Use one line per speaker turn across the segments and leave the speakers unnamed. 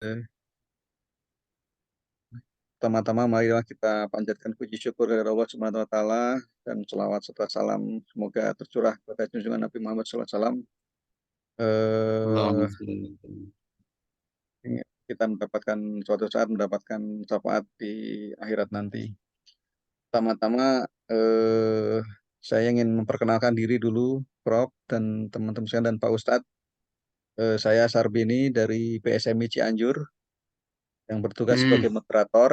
Eh, Pertama-tama marilah kita panjatkan puji syukur kepada Allah Subhanahu wa taala dan selawat serta salam semoga tercurah kepada junjungan Nabi Muhammad SAW.
Allahumma
Eh
shalli ala Muhammad.
kita mendapatkan suatu saat mendapatkan syafaat di akhirat nanti. Pertama-tama saya ingin memperkenalkan diri dulu, Prof dan teman-teman sekalian dan Pak Ustadz. Saya Sarbini dari PSMI Cianjur yang bertugas
Hmm,
sebagai moderator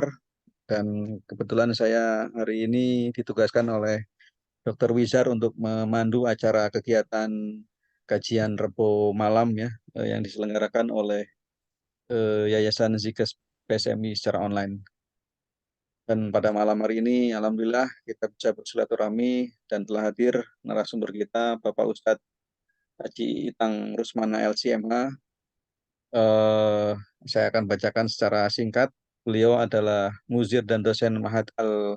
dan kebetulan saya hari ini ditugaskan oleh Dr. Wizar untuk memandu acara kegiatan kajian Rebo malam ya yang diselenggarakan oleh Yayasan Zikes PSMI secara online. Dan pada malam hari ini, alhamdulillah kita bisa bersilaturahmi dan telah hadir narasumber kita, Bapak Ustadz Haji Itang Rusmana LCMH. Eh, saya akan bacakan secara singkat. Beliau adalah muzir dan dosen Mahat Al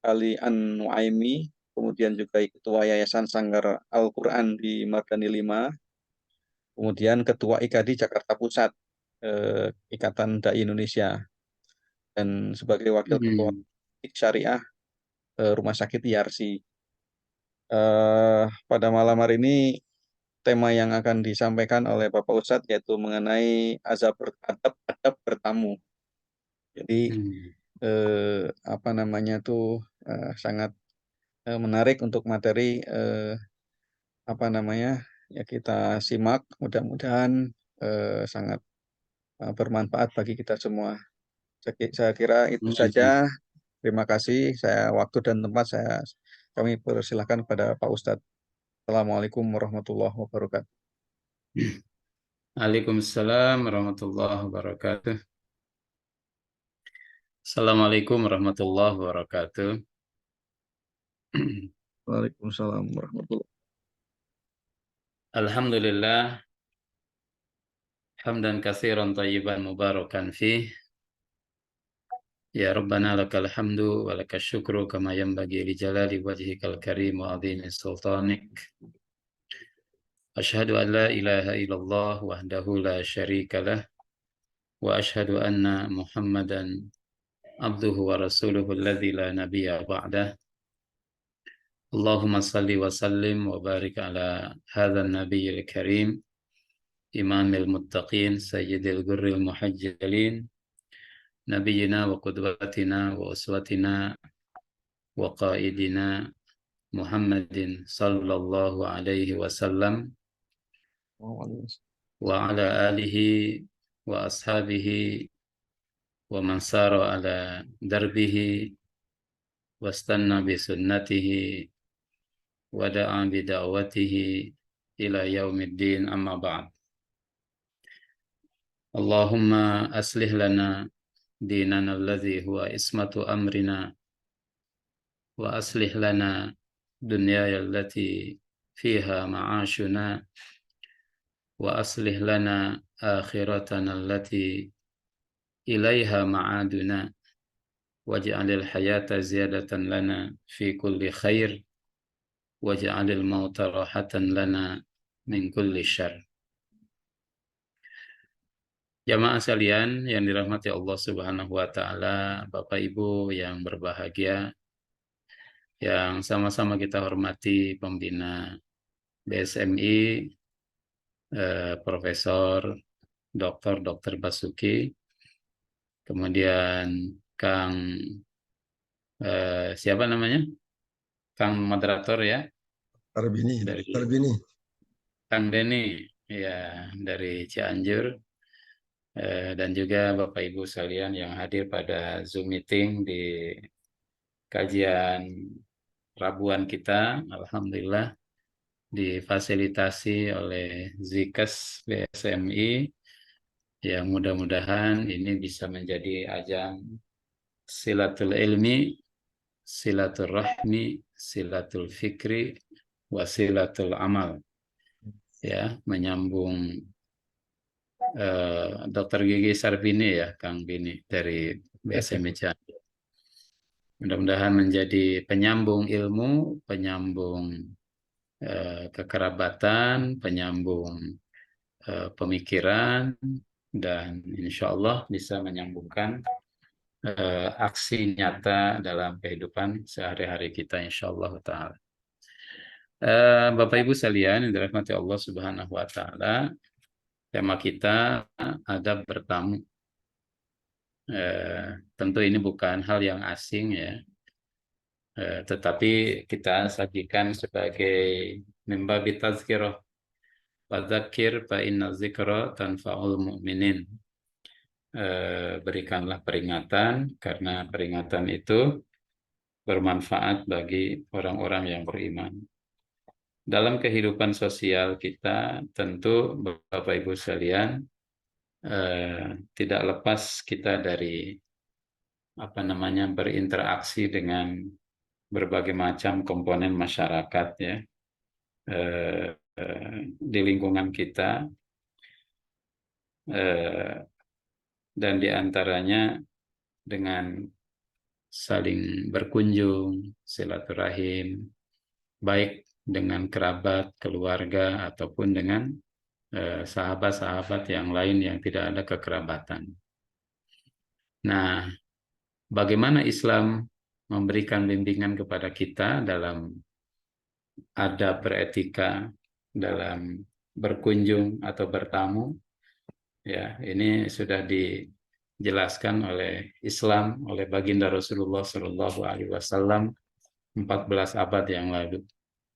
Ali An Nuaimi, kemudian juga Ketua Yayasan Sanggar Al-Quran di Mardani 5, kemudian Ketua IKADI Jakarta Pusat, Ikatan Dai Indonesia, dan sebagai Wakil Ketua
hmm,
Syariah Rumah Sakit IRC. Pada malam hari ini tema yang akan disampaikan oleh Bapak Ustadz yaitu mengenai adab bertamu. Jadi
hmm.
apa namanya tuh sangat menarik untuk materi apa namanya ya kita simak mudah-mudahan sangat bermanfaat bagi kita semua. Saya kira itu saja.
Hmm.
Terima kasih. Saya waktu dan tempat kami persilahkan kepada Pak Ustadz. Assalamualaikum warahmatullahi wabarakatuh.
Waalaikumsalam warahmatullahi wabarakatuh. Assalamualaikum warahmatullahi wabarakatuh.
Waalaikumsalam warahmatullahi.
Alhamdulillah, hamdan katsiran tayyiban mubarakan fih. Ya Rabbana lakal hamdu wa lakal syukru kama yanbaghi li jalali wajhikal karim wa azimi sultanik. Asyhadu an la ilaha illallah wahdahu la syarika lah wa asyhadu anna Muhammadan abduhu wa rasuluhu alladzi la nabiyya ba'dah. Allahumma salli wa sallim wa barik ala hadzal nabiyil karim imamil muttaqin sayyidil gurril muhajjalin nabiyyina wa qudwatina wa uswatina wa qaidina Muhammadin sallallahu alaihi wasallam wa ala alihi wa ashabihi wa man sara ala darbihi wastanna bi sunnatihi wa da'a bi da'watihi ila yaumiddin amma ba'd. Allahumma aslih lana dinana alladhi huwa ismatu amrina wa aslih lana dunyaya allati fiha ma'ashuna wa aslih lana akhiratana allati ilaiha ma'aduna waj'alil hayata ziyadatan lana fi kulli khair waj'alil mauta rahatan lana min kulli syarr. Jamaah sekalian yang dirahmati Allah Subhanahu wa taala, Bapak Ibu yang berbahagia, yang sama-sama kita hormati pembina BSMI, Profesor Dr. Basuki, kemudian Kang siapa namanya? Kang moderator ya
Tarbini,
dari
Tarbini.
Kang Denny ya dari Cianjur, dan juga Bapak Ibu sekalian yang hadir pada Zoom meeting di kajian Rabuan kita, alhamdulillah difasilitasi oleh Zikes BSMI, yang mudah-mudahan ini bisa menjadi ajang silatul ilmi, silatul rahmi, silatul fikri, wasilatul amal, ya, menyambung Dr. Gigi Sarbini ya, Kang Bini dari BSMI Cianjur. Mudah-mudahan menjadi penyambung ilmu, penyambung kekerabatan, penyambung pemikiran, dan insya Allah bisa menyambungkan aksi nyata dalam kehidupan sehari-hari kita insya Allah ta'ala. Bapak Ibu sekalian yang dirahmati Allah Subhanahu wa taala, tema kita adab bertamu. Tentu ini bukan hal yang asing ya, tetapi kita sajikan sebagai mimbabi tazkirah wa dzakir fa inna dzikra tanfa'ul mu'minin. Berikanlah peringatan karena peringatan itu bermanfaat bagi orang-orang yang beriman. Dalam kehidupan sosial kita, tentu Bapak Ibu sekalian, tidak lepas kita dari berinteraksi dengan berbagai macam komponen masyarakat ya, di lingkungan kita, dan diantaranya dengan saling berkunjung, silaturahim, baik dengan kerabat, keluarga, ataupun dengan sahabat-sahabat yang lain yang tidak ada kekerabatan. Nah, bagaimana Islam memberikan bimbingan kepada kita dalam adab beretika, dalam berkunjung atau bertamu? Ya, ini sudah dijelaskan oleh Islam, oleh baginda Rasulullah Shallallahu Alaihi Wasallam 14 abad yang lalu,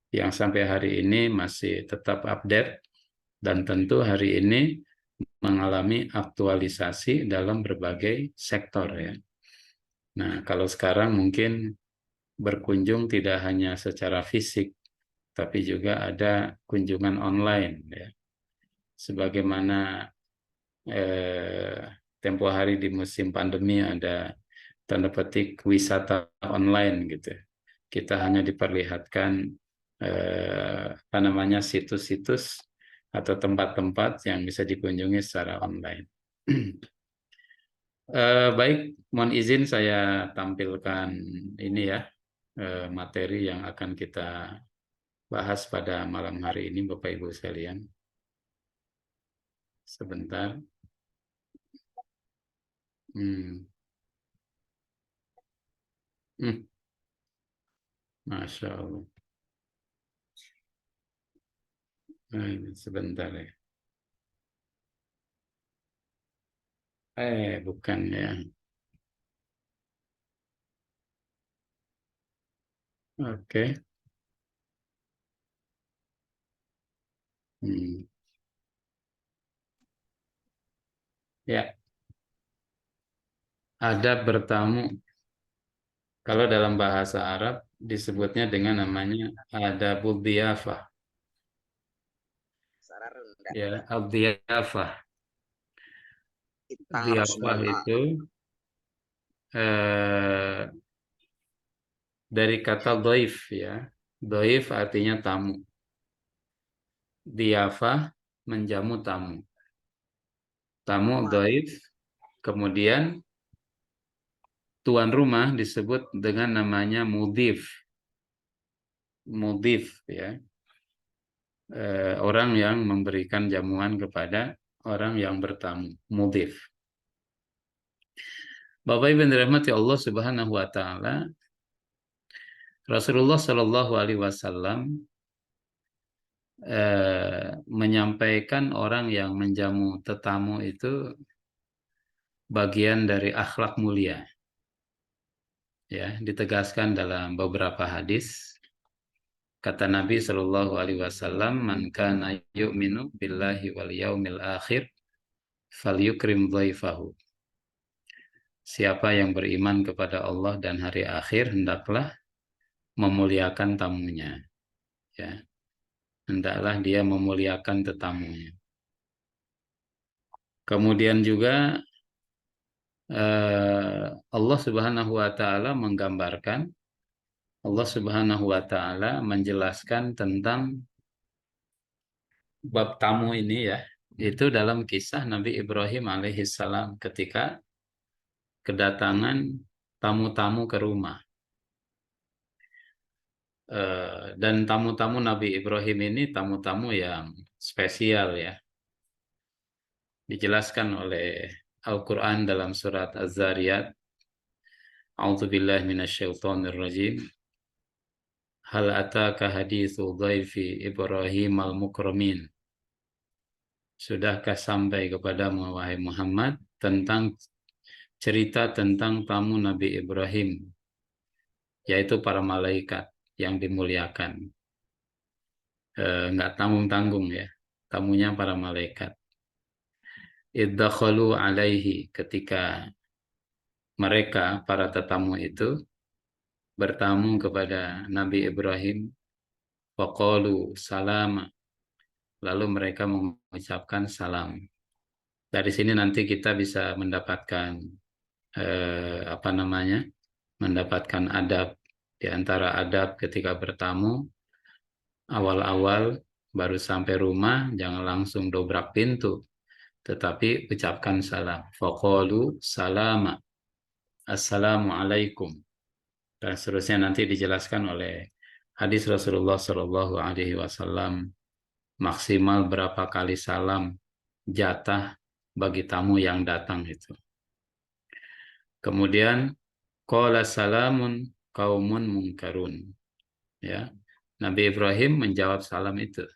yang sampai hari ini masih tetap update dan tentu hari ini mengalami aktualisasi dalam berbagai sektor ya. Nah, kalau sekarang mungkin berkunjung tidak hanya secara fisik, tapi juga ada kunjungan online ya. Sebagaimana tempo hari di musim pandemi ada tanda petik wisata online gitu. Kita hanya diperlihatkan situs-situs atau tempat-tempat yang bisa dikunjungi secara online. Baik, mohon izin saya tampilkan ini ya, materi yang akan kita bahas pada malam hari ini, Bapak Ibu sekalian. Sebentar. Masya Allah. Nah, ini sebentar ya. Bukan ya. Oke. Ya, adab bertamu. Kalau dalam bahasa Arab disebutnya dengan namanya adabul dhiyafah. Ya, al-dhiyafah. Dhiyafah itu dari kata dhaif ya. Dhaif artinya tamu. Dhiyafah menjamu tamu. Tamu dhaif, kemudian tuan rumah disebut dengan namanya mudhif. Mudhif ya. Orang yang memberikan jamuan kepada orang yang bertamu, mudhif. Bapak Ibu yang dirahmati Allah Subhanahu wa taala, Rasulullah Shallallahu alaihi wasallam menyampaikan orang yang menjamu tetamu itu bagian dari akhlak mulia. Ya, ditegaskan dalam beberapa hadis. Kata Nabi Shallallahu alaihi wasallam, "Man kana yu'minu billahi wal yaumil akhir falyukrim dhaifahu." Siapa yang beriman kepada Allah dan hari akhir hendaklah memuliakan tamunya. Ya. Hendaklah dia memuliakan tetamunya. Kemudian juga Allah Subhanahu wa taala menggambarkan, Allah Subhanahu wa taala menjelaskan tentang bab tamu ini ya. Itu dalam kisah Nabi Ibrahim alaihissalam ketika kedatangan tamu-tamu ke rumah. Dan tamu-tamu Nabi Ibrahim ini tamu-tamu yang spesial ya. dijelaskan oleh Al-Quran dalam surat Az-Zariyat. A'udzubillahi minasyaitonirrajim. Hal ataka hadithu dhaifi Ibrahim al-mukramin. Sudahkah sampai kepadamu wahai Muhammad tentang cerita tentang tamu Nabi Ibrahim, yaitu para malaikat yang dimuliakan. Nggak tanggung-tanggung ya, tamunya para malaikat. Iddakhalu alaihi, ketika mereka para tetamu itu bertamu kepada Nabi Ibrahim, faqalu salama, lalu mereka mengucapkan salam. Dari sini nanti kita bisa mendapatkan apa namanya? Mendapatkan adab. Di antara adab ketika bertamu, awal-awal baru sampai rumah jangan langsung dobrak pintu, tetapi ucapkan salam. Faqalu salama, assalamualaikum. Dan seterusnya nanti dijelaskan oleh hadis Rasulullah Shallallahu Alaihi Wasallam, maksimal berapa kali salam jatah bagi tamu yang datang itu. Kemudian qala salamun kaumun munkarun, ya. Nabi Ibrahim menjawab salam itu.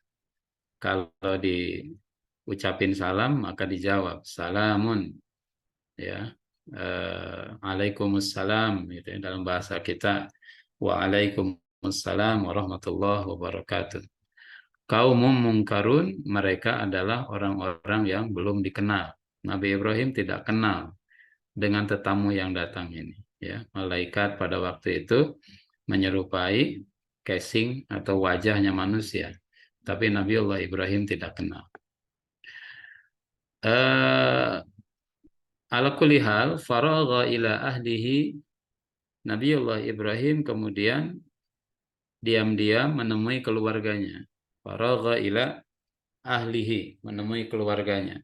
Kalau diucapin salam maka dijawab salamun, ya. Alaikumussalam gitu ya, dalam bahasa kita waalaikumsalam warahmatullahi wabarakatuh. Kaum mungkarun, mereka adalah orang-orang yang belum dikenal. Nabi Ibrahim tidak kenal dengan tetamu yang datang ini, ya. Malaikat pada waktu itu menyerupai casing atau wajahnya manusia, tapi Nabi Allah Ibrahim tidak kenal. Ala kulli hal faragha ila ahlihi, Nabiullah Ibrahim kemudian diam-diam menemui keluarganya. Faragha ila ahlihi, menemui keluarganya.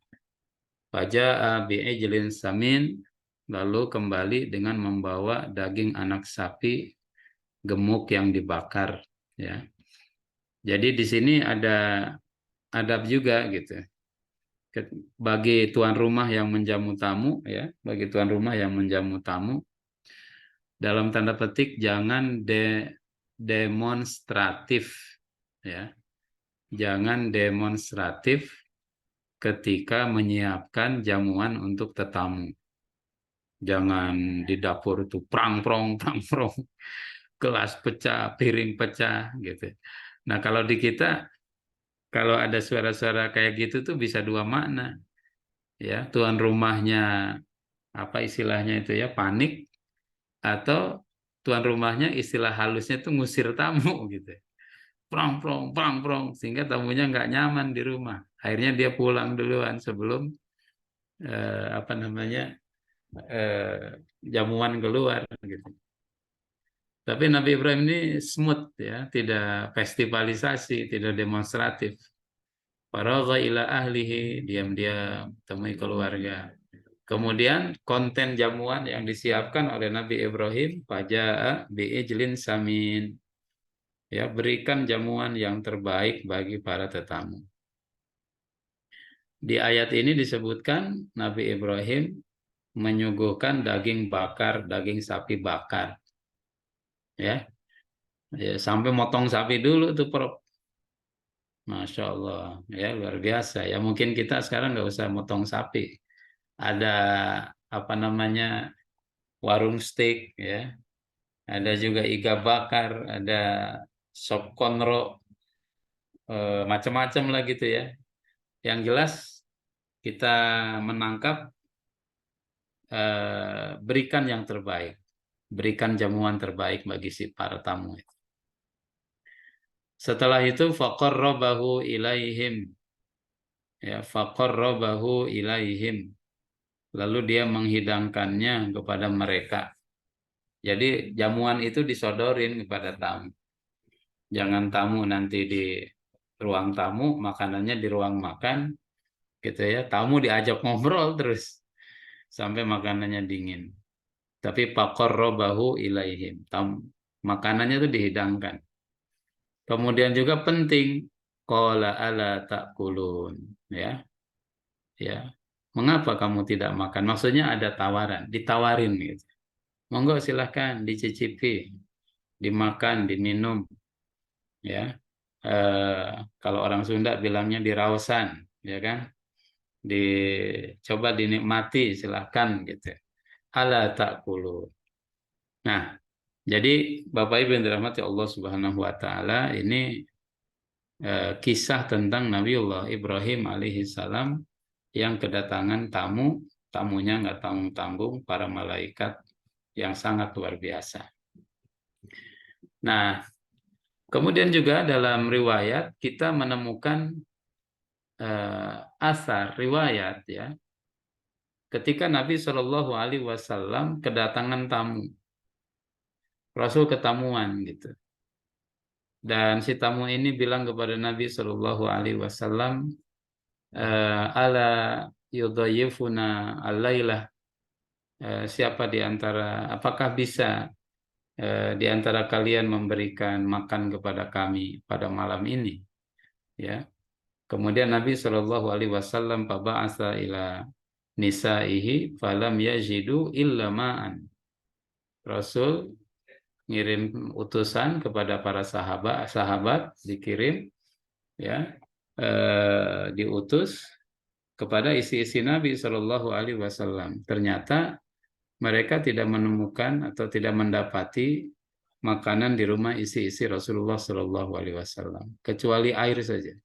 Faja'a bi'ijlin samin, lalu kembali dengan membawa daging anak sapi gemuk yang dibakar, ya. Jadi di sini ada adab juga gitu. Bagi tuan rumah yang menjamu tamu, ya, bagi tuan rumah yang menjamu tamu, dalam tanda petik jangan demonstratif, ya. Jangan demonstratif ketika menyiapkan jamuan untuk tetamu. Jangan di dapur itu prang-prong, prang-prong, gelas pecah, piring pecah gitu. Nah, kalau di kita, kalau ada suara-suara kayak gitu tuh bisa dua makna, ya. Tuan rumahnya apa istilahnya itu ya, panik, atau tuan rumahnya istilah halusnya tuh ngusir tamu gitu. Prong-prong, prong-prong, sehingga tamunya nggak nyaman di rumah. Akhirnya dia pulang duluan sebelum apa namanya jamuan keluar gitu. Tapi Nabi Ibrahim ini smooth ya, tidak festivalisasi, tidak demonstratif. Faragha ila ahlihi, diam-diam temui keluarga. Kemudian konten jamuan yang disiapkan oleh Nabi Ibrahim, faja'a bi'ijlin samin. Ya, berikan jamuan yang terbaik bagi para tetamu. Di ayat ini disebutkan Nabi Ibrahim menyuguhkan daging bakar, daging sapi bakar, ya. Ya, sampai motong sapi dulu tuh, Prof. Masya Allah, ya luar biasa. Ya mungkin kita sekarang nggak usah motong sapi. Ada apa namanya warung steak, ya. Ada juga iga bakar, ada sop konro, macam-macam lah gitu ya. Yang jelas kita menangkap, berikan yang terbaik, berikan jamuan terbaik bagi si para tamu. Setelah itu faqarrabahu ilaihim, ya, faqarrabahu ilaihim, lalu dia menghidangkannya kepada mereka. Jadi jamuan itu disodorin kepada tamu. Jangan tamu nanti di ruang tamu, makanannya di ruang makan gitu ya. Tamu diajak ngobrol terus sampai makanannya dingin. Tapi faqarrabahu ilaihim, makanannya itu dihidangkan. Kemudian juga penting, qala ala ta'kulun, ya. Ya. mengapa kamu tidak makan? Maksudnya ada tawaran, ditawarin gitu. Monggo silahkan dicicipi, dimakan, diminum, ya. Kalau orang Sunda bilangnya dirausan, ya kan? Dicoba dinikmati, silahkan gitu. Ala takulu. Nah, jadi Bapak Ibu yang dirahmati Allah Subhanahu wa taala, ini kisah tentang Nabiullah Ibrahim alaihi salam yang kedatangan tamu, tamunya nggak tanggung-tanggung, para malaikat yang sangat luar biasa. Nah, kemudian juga dalam riwayat kita menemukan asar riwayat, ya, ketika Nabi Shallallahu Alaihi Wasallam kedatangan tamu, Rasul ketamuan gitu. Dan si tamu ini bilang kepada Nabi Shallallahu Alaihi Wasallam, ala yudhayifuna alailah, siapa di antara, apakah bisa di antara kalian memberikan makan kepada kami pada malam ini, ya. Kemudian Nabi Shallallahu Alaihi Wasallam paba'asa ila nisaihi falam yajidu illa ma'an. Rasul ngirim utusan kepada para sahabat dikirim, ya, diutus kepada isi-isi Nabi Shallallahu Alaihi Wasallam. Ternyata mereka tidak menemukan atau tidak mendapati makanan di rumah isi-isi Rasulullah Shallallahu Alaihi Wasallam kecuali air saja.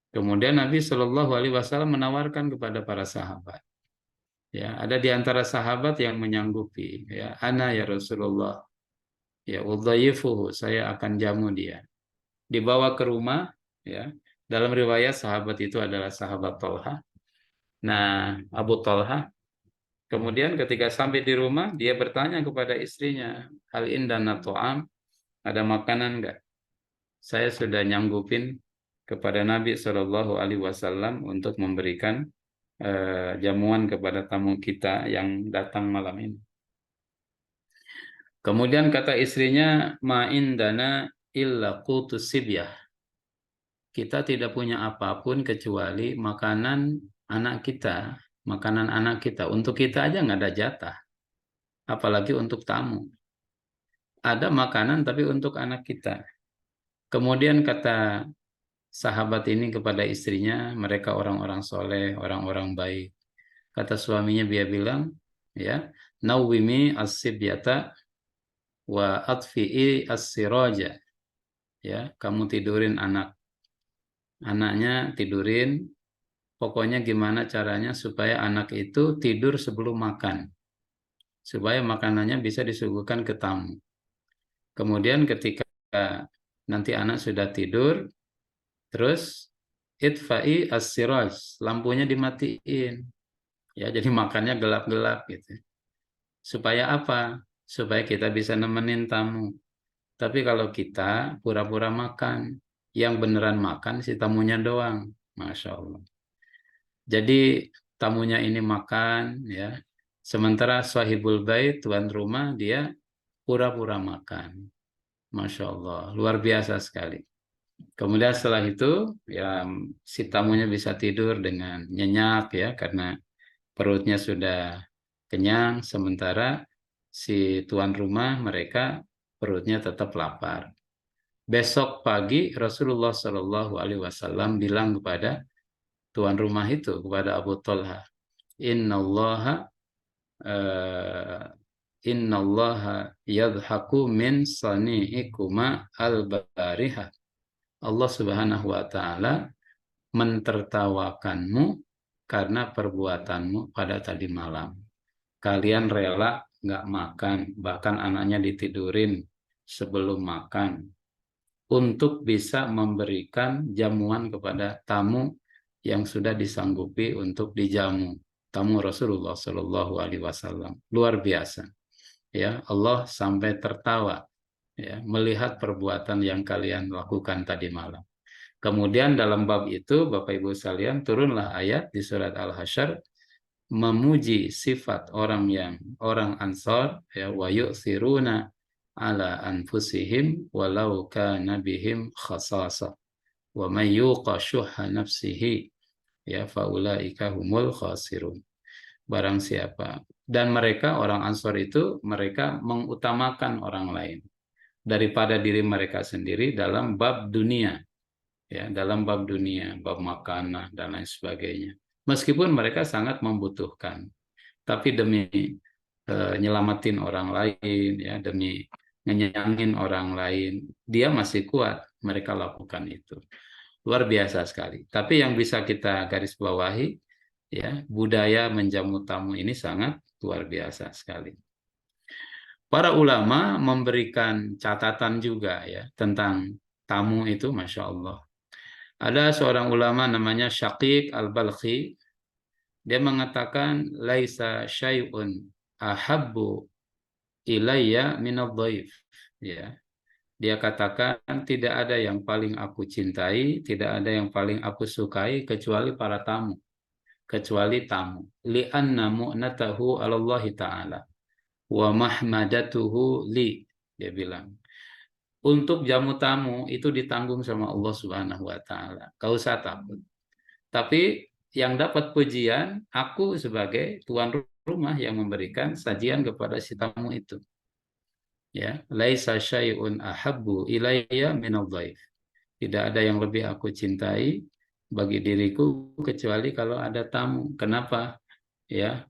Kemudian Nabi Shallallahu Alaihi Wasallam menawarkan kepada para sahabat. Ya, ada di antara sahabat yang menyanggupi. Ya, ana ya Rasulullah. Ya, udhayifuhu, saya akan jamu dia. Dibawa ke rumah. Ya, dalam riwayat sahabat itu adalah sahabat Thalha. Nah, Abu Thalha. Kemudian ketika sampai di rumah, dia bertanya kepada istrinya, hal indana to'am, ada makanan enggak? Saya sudah nyanggupin kepada Nabi Shallallahu Alaihi Wasallam untuk memberikan jamuan kepada tamu kita yang datang malam ini. Kemudian kata istrinya, ma indana illa qutus sibyah. Kita tidak punya apapun kecuali makanan anak kita, makanan anak kita. Untuk kita aja nggak ada jatah, apalagi untuk tamu. Ada makanan tapi untuk anak kita. Kemudian kata sahabat ini kepada istrinya, mereka orang-orang soleh, orang-orang baik. Kata suaminya, dia bilang, ya, nawwimi as-sibyata wa atfi'i as-siraja. Ya, kamu tidurin anaknya tidurin. Pokoknya gimana caranya supaya anak itu tidur sebelum makan, supaya makanannya bisa disuguhkan ke tamu. Kemudian ketika nanti anak sudah tidur, terus itfa'i as-siraj, lampunya dimatiin. Ya, jadi makannya gelap-gelap gitu. Supaya apa? Supaya kita bisa nemenin tamu. Tapi kalau kita pura-pura makan, yang beneran makan si tamunya doang. Masya Allah. Jadi tamunya ini makan, ya. Sementara sahibul bait, tuan rumah, dia pura-pura makan. Masya Allah, luar biasa sekali. Kemudian setelah itu, ya, si tamunya bisa tidur dengan nyenyak, ya, karena perutnya sudah kenyang, sementara si tuan rumah mereka perutnya tetap lapar. Besok pagi Rasulullah Shallallahu Alaihi Wasallam bilang kepada tuan rumah itu, kepada Abu Talha, Innallaha Innallaha yadhaku min sani'ikuma al-bariha. Allah Subhanahu wa taala mentertawakanmu karena perbuatanmu pada tadi malam. Kalian rela nggak makan, bahkan anaknya ditidurin sebelum makan, untuk bisa memberikan jamuan kepada tamu yang sudah disanggupi untuk dijamu, tamu Rasulullah Shallallahu Alaihi Wasallam. Luar biasa, ya. Allah sampai tertawa, ya, melihat perbuatan yang kalian lakukan tadi malam. Kemudian dalam bab itu, Bapak Ibu sekalian, turunlah ayat di surat Al-Hasyr memuji sifat orang Ansor, ya, wa yu'thiruna ala anfusihim walau kana bihim khasasah wa may yuqa syuhha nafsihi ya faulaika humul khasirun. Barang siapa, dan mereka orang Ansor itu mereka mengutamakan orang lain daripada diri mereka sendiri dalam bab dunia, ya, dalam bab dunia, bab makanan dan lain sebagainya. Meskipun mereka sangat membutuhkan, tapi demi nyelamatin orang lain, ya, demi ngenyangin orang lain, dia masih kuat, mereka lakukan itu. Luar biasa sekali. Tapi yang bisa kita garis bawahi, ya, budaya menjamu tamu ini sangat luar biasa sekali. Para ulama memberikan catatan juga, ya, tentang tamu itu, Masya Allah. Ada seorang ulama namanya Syaqiq Al-Balkhi, dia mengatakan laisa syai'un ahabbu ilayya minadh-dhaif, ya. Dia katakan tidak ada yang paling aku cintai, tidak ada yang paling aku sukai kecuali para tamu, kecuali tamu. Li'anna mu'natahu 'ala Allah taala wa mahmadatuhu li, dia bilang. Untuk jamu tamu itu ditanggung sama Allah Subhanahu wa taala. Kau usah takut. Tapi yang dapat pujian aku sebagai tuan rumah yang memberikan sajian kepada si tamu itu. Ya, laisa syai'un ahabbu ilayya minadh-dhaif. Tidak ada yang lebih aku cintai bagi diriku kecuali kalau ada tamu. Kenapa? Ya,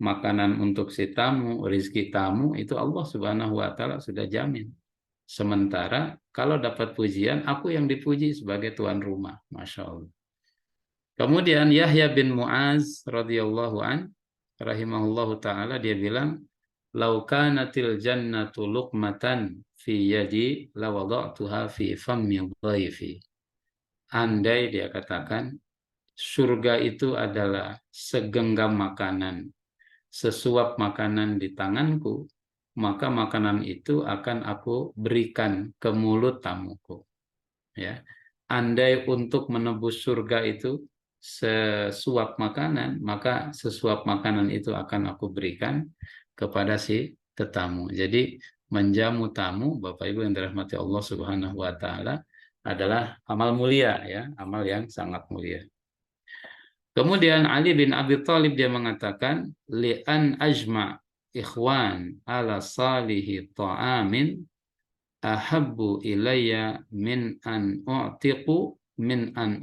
makanan untuk si tamu, rezeki tamu itu Allah Subhanahu wa taala sudah jamin. Sementara kalau dapat pujian, aku yang dipuji sebagai tuan rumah. Masya Allah. Kemudian Yahya bin Mu'az radhiyallahu an, rahimahullahu taala, dia bilang, "Lau kanatil jannatu luqmatan fi yadi lawada'tuha fi fammi dhaifi." Andai, dia katakan, surga itu adalah segenggam makanan, sesuap makanan di tanganku, maka makanan itu akan aku berikan ke mulut tamuku. Ya, andai untuk menebus surga itu sesuap makanan, maka sesuap makanan itu akan aku berikan kepada si tetamu. Jadi menjamu tamu, Bapak Ibu yang dirahmati Allah Subhanahu wa taala, adalah amal mulia, ya, amal yang sangat mulia. Kemudian Ali bin Abi Thalib dia mengatakan, li'an ajma' ikhwan ala salihi ta'amin ahabbu ilayya min an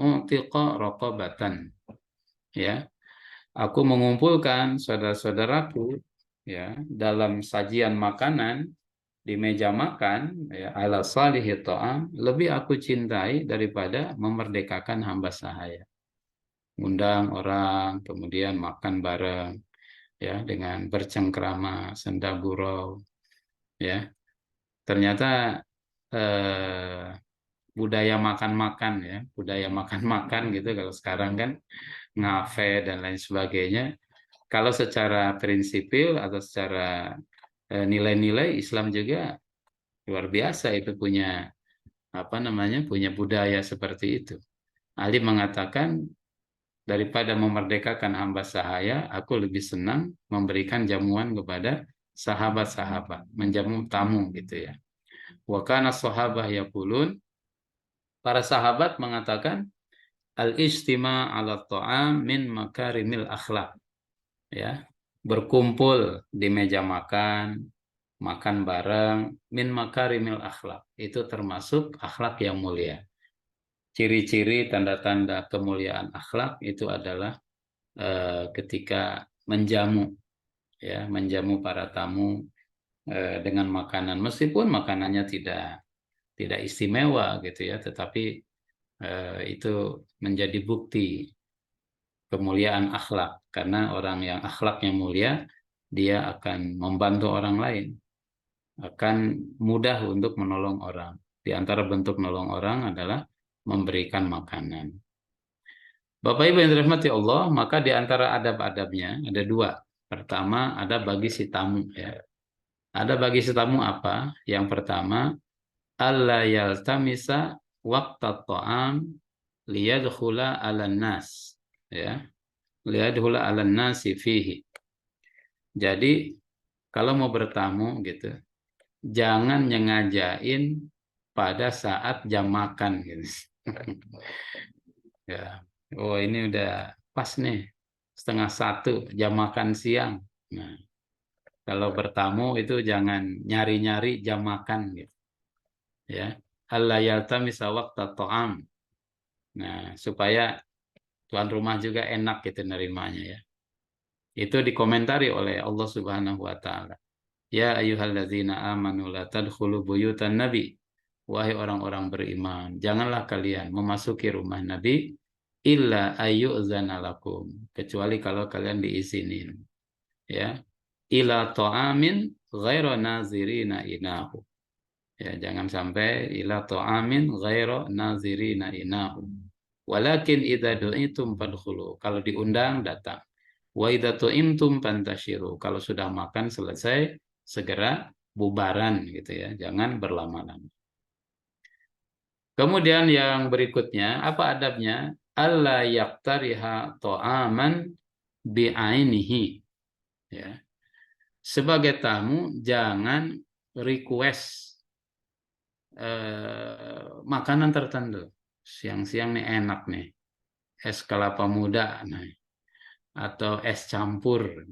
u'tiqa raqabatan. Ya, aku mengumpulkan saudara-saudaraku, ya, dalam sajian makanan di meja makan, ya, ala salihi ta'am, lebih aku cintai daripada memerdekakan hamba sahaya. Undang orang, kemudian makan bareng, ya, dengan bercengkrama, senda gurau, ya. Ternyata budaya makan-makan, ya, budaya makan-makan gitu kalau sekarang kan ngafe dan lain sebagainya. Kalau secara prinsipil atau secara nilai-nilai Islam juga luar biasa itu punya apa namanya, punya budaya seperti itu. Ali mengatakan daripada memerdekakan hamba sahaya, aku lebih senang memberikan jamuan kepada sahabat-sahabat, menjamu tamu gitu, ya. Wa kana sahabah yaqulun, para sahabat mengatakan, al-istima' ala ta'am min makarimil akhlak, ya. Berkumpul di meja makan, makan bareng, min makarimil akhlak, itu termasuk akhlak yang mulia. Ciri-ciri tanda-tanda kemuliaan akhlak itu adalah ketika menjamu, ya, menjamu para tamu dengan makanan, meskipun makanannya tidak istimewa gitu, ya, tetapi itu menjadi bukti kemuliaan akhlak, karena orang yang akhlaknya mulia dia akan membantu orang lain, akan mudah untuk menolong orang. Di antara bentuk menolong orang adalah memberikan makanan. Bapak Ibu yang dirahmati Allah, maka di antara adab-adabnya ada dua. Pertama, ada bagi si tamu, ya. Ada bagi si tamu apa? Yang pertama, alla yaltamisa waqta ta'am liyadkhula 'alan nas, ya. Liyadkhula 'alan nasi fihi. Jadi kalau mau bertamu gitu, jangan nyengajain pada saat jam makan gitu. Ya. Oh, ini udah pas nih, 12:30 jam makan siang. Nah, kalau bertamu itu jangan nyari-nyari jam makan gitu ya. Allah yaltamisa waqta ta'am. Nah, supaya tuan rumah juga enak gitu nerimanya ya. Itu dikomentari oleh Allah Subhanahu wa taala. Ya ayyuhalladzina amanu la tadkhulu buyutan nabi. Wahai orang-orang beriman, janganlah kalian memasuki rumah Nabi illa ayyu'zana lakum, kecuali kalau kalian diizinin ya. Ila ta'amin ghaira nazirina inahu. Ya, jangan sampai ila ta'amin ghaira nazirina inahu. Walakin idza du'itum fadkhulu. Kalau diundang datang. Wa idza tu'imtum fantashiru. Kalau sudah makan selesai segera bubaran gitu ya. Jangan berlama-lama. Kemudian yang berikutnya, apa adabnya? Alla yaktariha ta'aman bi'ainihi. Ya. Sebagai tamu, jangan request makanan tertentu. Siang-siang nih enak nih, es kelapa muda, nah, atau es campur.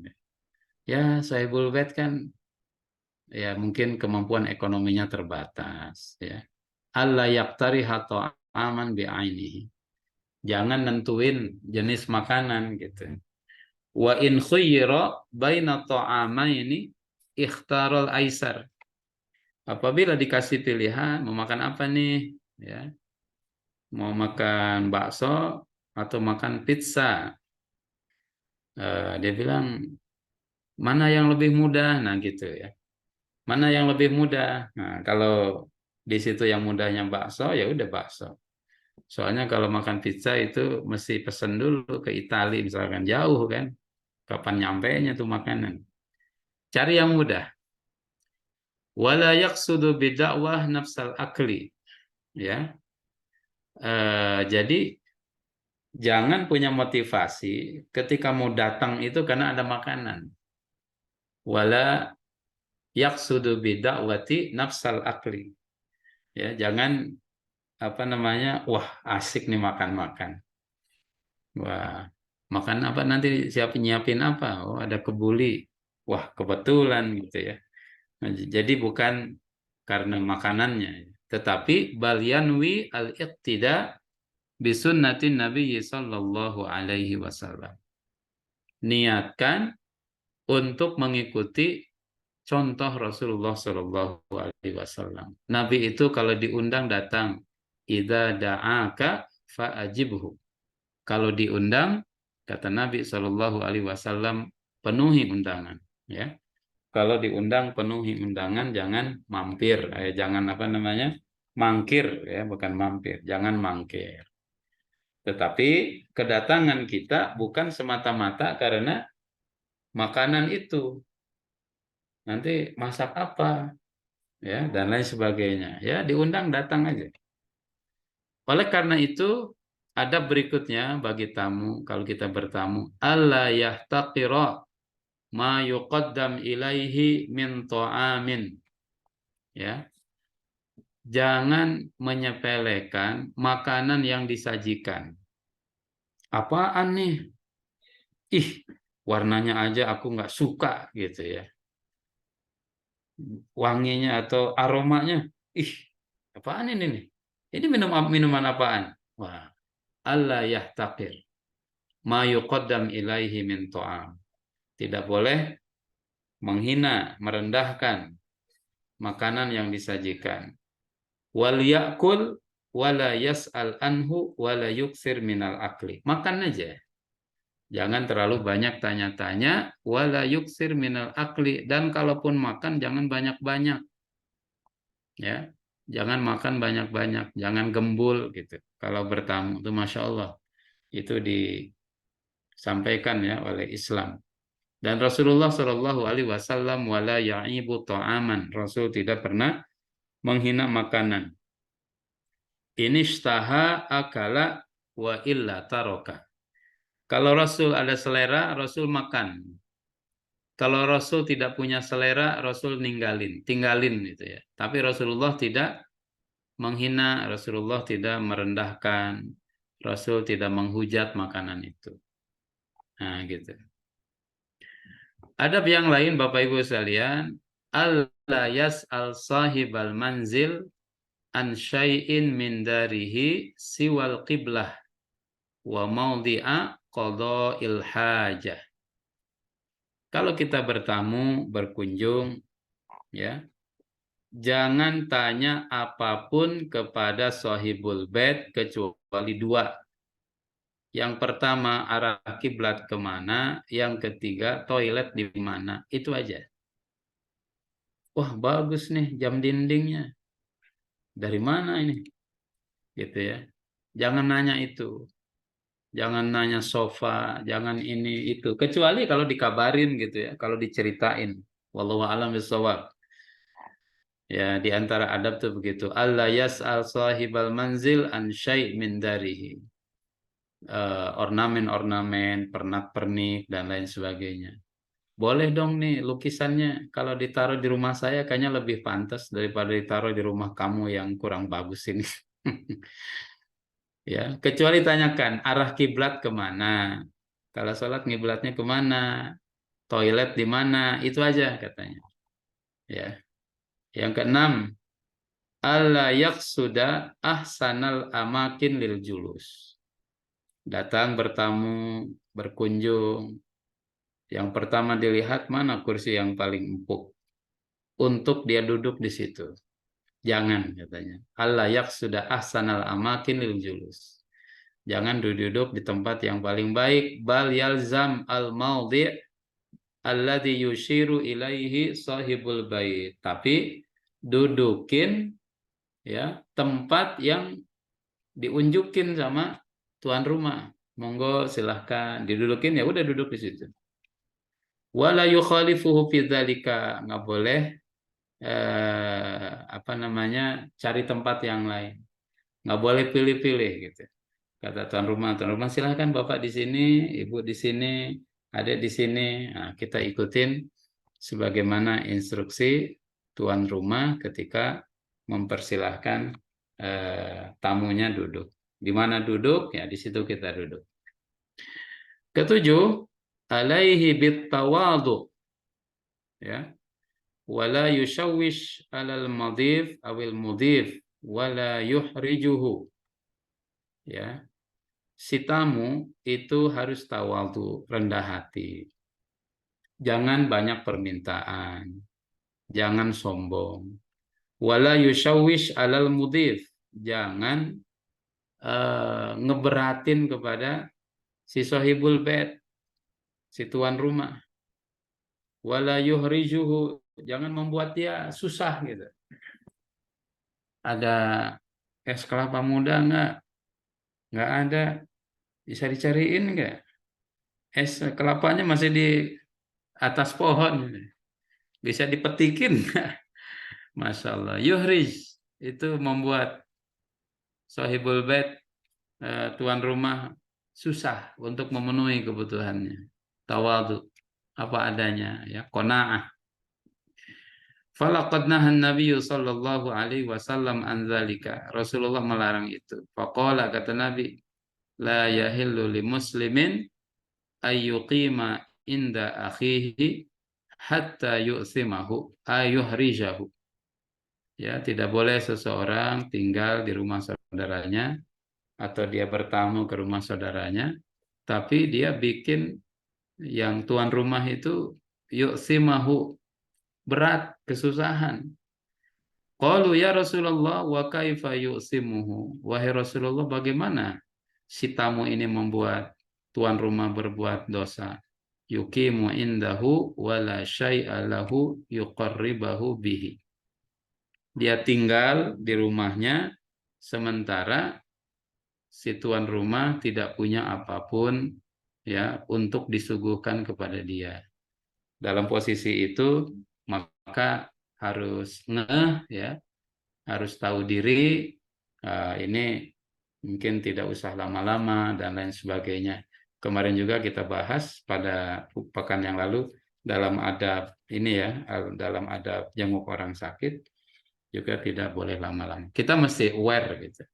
Ya, Sohibul Bait kan, ya mungkin kemampuan ekonominya terbatas. Ya. Alla yaktariha ta'aman bi'ainihi. Jangan nentuin jenis makanan gitu. Wa in khuyyira baina ta'amaini ikhtarul aisar. Apabila dikasih pilihan mau makan apa nih, ya, mau makan bakso atau makan pizza, dia bilang mana yang lebih mudah, nah gitu ya. Mana yang lebih mudah? Nah, kalau di situ yang mudahnya bakso, ya udah bakso. Soalnya kalau makan pizza itu mesti pesen dulu ke Italia misalkan jauh kan. Kapan nyampainya tuh makanan? Cari yang mudah. Wala yaqsudu bidakwah nafsal akli. Ya, jadi jangan punya motivasi ketika mau datang itu karena ada makanan. Wala yaqsudu bidakwati nafsal akli. Ya, jangan apa namanya, wah asik nih makan-makan. Wah, makan apa nanti siapin nyiapin apa? Oh, ada kebuli. Wah, kebetulan gitu ya. Nah, jadi bukan karena makanannya, tetapi bal yanwi al-iqtida bisunnatin Nabi sallallahu alaihi wasallam. Niatkan untuk mengikuti contoh Rasulullah sallallahu alaihi wasallam. Nabi itu kalau diundang datang. Idza da'aka fa'ajibhu. Kalau diundang, kata Nabi sallallahu alaihi wasallam, penuhi undangan, ya. Kalau diundang penuhi undangan, jangan mampir, jangan apa namanya, mangkir ya, bukan mampir, jangan mangkir. Tetapi kedatangan kita bukan semata-mata karena makanan itu, nanti masak apa ya dan lain sebagainya. Ya diundang datang aja. Oleh karena itu ada berikutnya bagi tamu kalau kita bertamu, alla yahtaqira ma yuqaddam ilaihi min ta'amin. Ya, jangan menyepelekan makanan yang disajikan. Apaan nih? Ih, warnanya aja aku nggak suka gitu ya. Wanginya atau aromanya, ih, apaan ini nih? Ini minuman apaan? Wah, Allah yahtaqir ma yuqaddam ilaihi min ta'am. Tidak boleh menghina, merendahkan makanan yang disajikan. Wal yakul wala yas'al anhu wala yuksir minal akli. Makan aja. Jangan terlalu banyak tanya-tanya, wala yuksir minal akli, dan kalaupun makan jangan banyak-banyak, ya. Jangan makan banyak-banyak, jangan gembul gitu. Kalau bertamu itu Masya Allah, itu disampaikan ya oleh Islam. Dan Rasulullah Shallallahu Alaihi Wasallam wala ya'ibu ta'aman. Rasul tidak pernah menghina makanan. Inishtaha akala wa illa taroka. Kalau Rasul ada selera, Rasul makan. Kalau Rasul tidak punya selera, Rasul tinggalin gitu ya. Tapi Rasulullah tidak menghina, Rasulullah tidak merendahkan, Rasul tidak menghujat makanan itu. Nah, gitu. Adab yang lain Bapak Ibu sekalian, alla yas'al sahibal manzil an syai'in min darihi siwal qiblah wa maudhi'a qada'il hajah. Kalau kita bertamu, berkunjung, ya, jangan tanya apapun kepada sahibul bait kecuali dua. Yang pertama, arah kiblat kemana? Yang ketiga, toilet di mana? Itu aja. Wah, bagus nih jam dindingnya. Dari mana ini? Gitu ya. Jangan nanya itu. Jangan nanya sofa, jangan ini itu. Kecuali kalau dikabarin gitu ya, kalau diceritain. Wallahu a'lam bishawab. Ya, di antara adab tuh begitu. Allah yas'al sahibal manzil an syai' min darihi. Ornamen-ornamen, pernak-pernik dan lain sebagainya. Boleh dong nih lukisannya kalau ditaruh di rumah saya kayaknya lebih pantas daripada ditaruh di rumah kamu yang kurang bagus ini. Ya, kecuali tanyakan arah kiblat kemana. Kalau sholat kiblatnya kemana, toilet di mana, itu aja katanya. Ya, yang keenam, alla yaqsuda ahsanal amakin lil julus. Datang bertamu, berkunjung. Yang pertama dilihat mana kursi yang paling empuk untuk dia duduk di situ. Jangan katanya. Allah yak sudah ahsanal amakin lil julus. Jangan duduk di tempat yang paling baik. Bal yalzam al maudhi' alladhi yushiru ilaihi sahibul bait. Tapi dudukin ya tempat yang diunjukin sama tuan rumah. Monggo silahkan didudukin ya udah duduk di situ. Wala yukhalifuhu fi dzalika, nggak boleh apa namanya cari tempat yang lain, nggak boleh pilih-pilih gitu. Kata tuan rumah silahkan bapak di sini, ibu di sini, adik di sini. Nah, kita ikutin sebagaimana instruksi tuan rumah ketika mempersilahkan tamunya duduk. Di mana duduk ya di situ kita duduk. Ketujuh, alaihi bit tawadu, ya, wala yushawwish alal madhif awil mudhif wala yuhrijuhu, ya, si tamu itu harus tawadhu, rendah hati, jangan banyak permintaan, jangan sombong, wala yushawwish alal mudhif, jangan ngeberatin kepada si sahibul bait, si tuan rumah, wala yuhrijuhu, jangan membuat dia susah gitu. Ada es kelapa muda nggak? Nggak ada. Bisa dicariin nggak? Es kelapanya masih di atas pohon. Bisa dipetikin nggak? Masya Allah. Yuhriz itu membuat sahibul bait, tuan rumah susah untuk memenuhi kebutuhannya. Tawadhu, apa adanya, ya, qanaah. Falaqad nahan Nabi sallallahu alaihi wasallam an dzalika. Rasulullah melarang itu. Faqala, kata Nabi, la yahillu li muslimin ayyuqima inda akhihi hatta yu'simahu ayuhrijahu. Ya, tidak boleh seseorang tinggal di rumah saudaranya atau dia bertamu ke rumah saudaranya, tapi dia bikin yang tuan rumah itu yu'simahu, berat, kesusahan. Qalu ya Rasulullah wa kaifa yu'simuhu. Wahai Rasulullah, bagaimana si tamu ini membuat tuan rumah berbuat dosa? Yuqimu indahu wala syai'a lahu yuqarribahu bihi. Dia tinggal di rumahnya sementara si tuan rumah tidak punya apapun ya untuk disuguhkan kepada dia. Dalam posisi itu maka harus ngeh ya, harus tahu diri, ini mungkin tidak usah lama-lama dan lain sebagainya. Kemarin juga kita bahas pada pekan yang lalu dalam adab ini ya, dalam adab jenguk orang sakit juga tidak boleh lama-lama. Kita mesti aware gitu.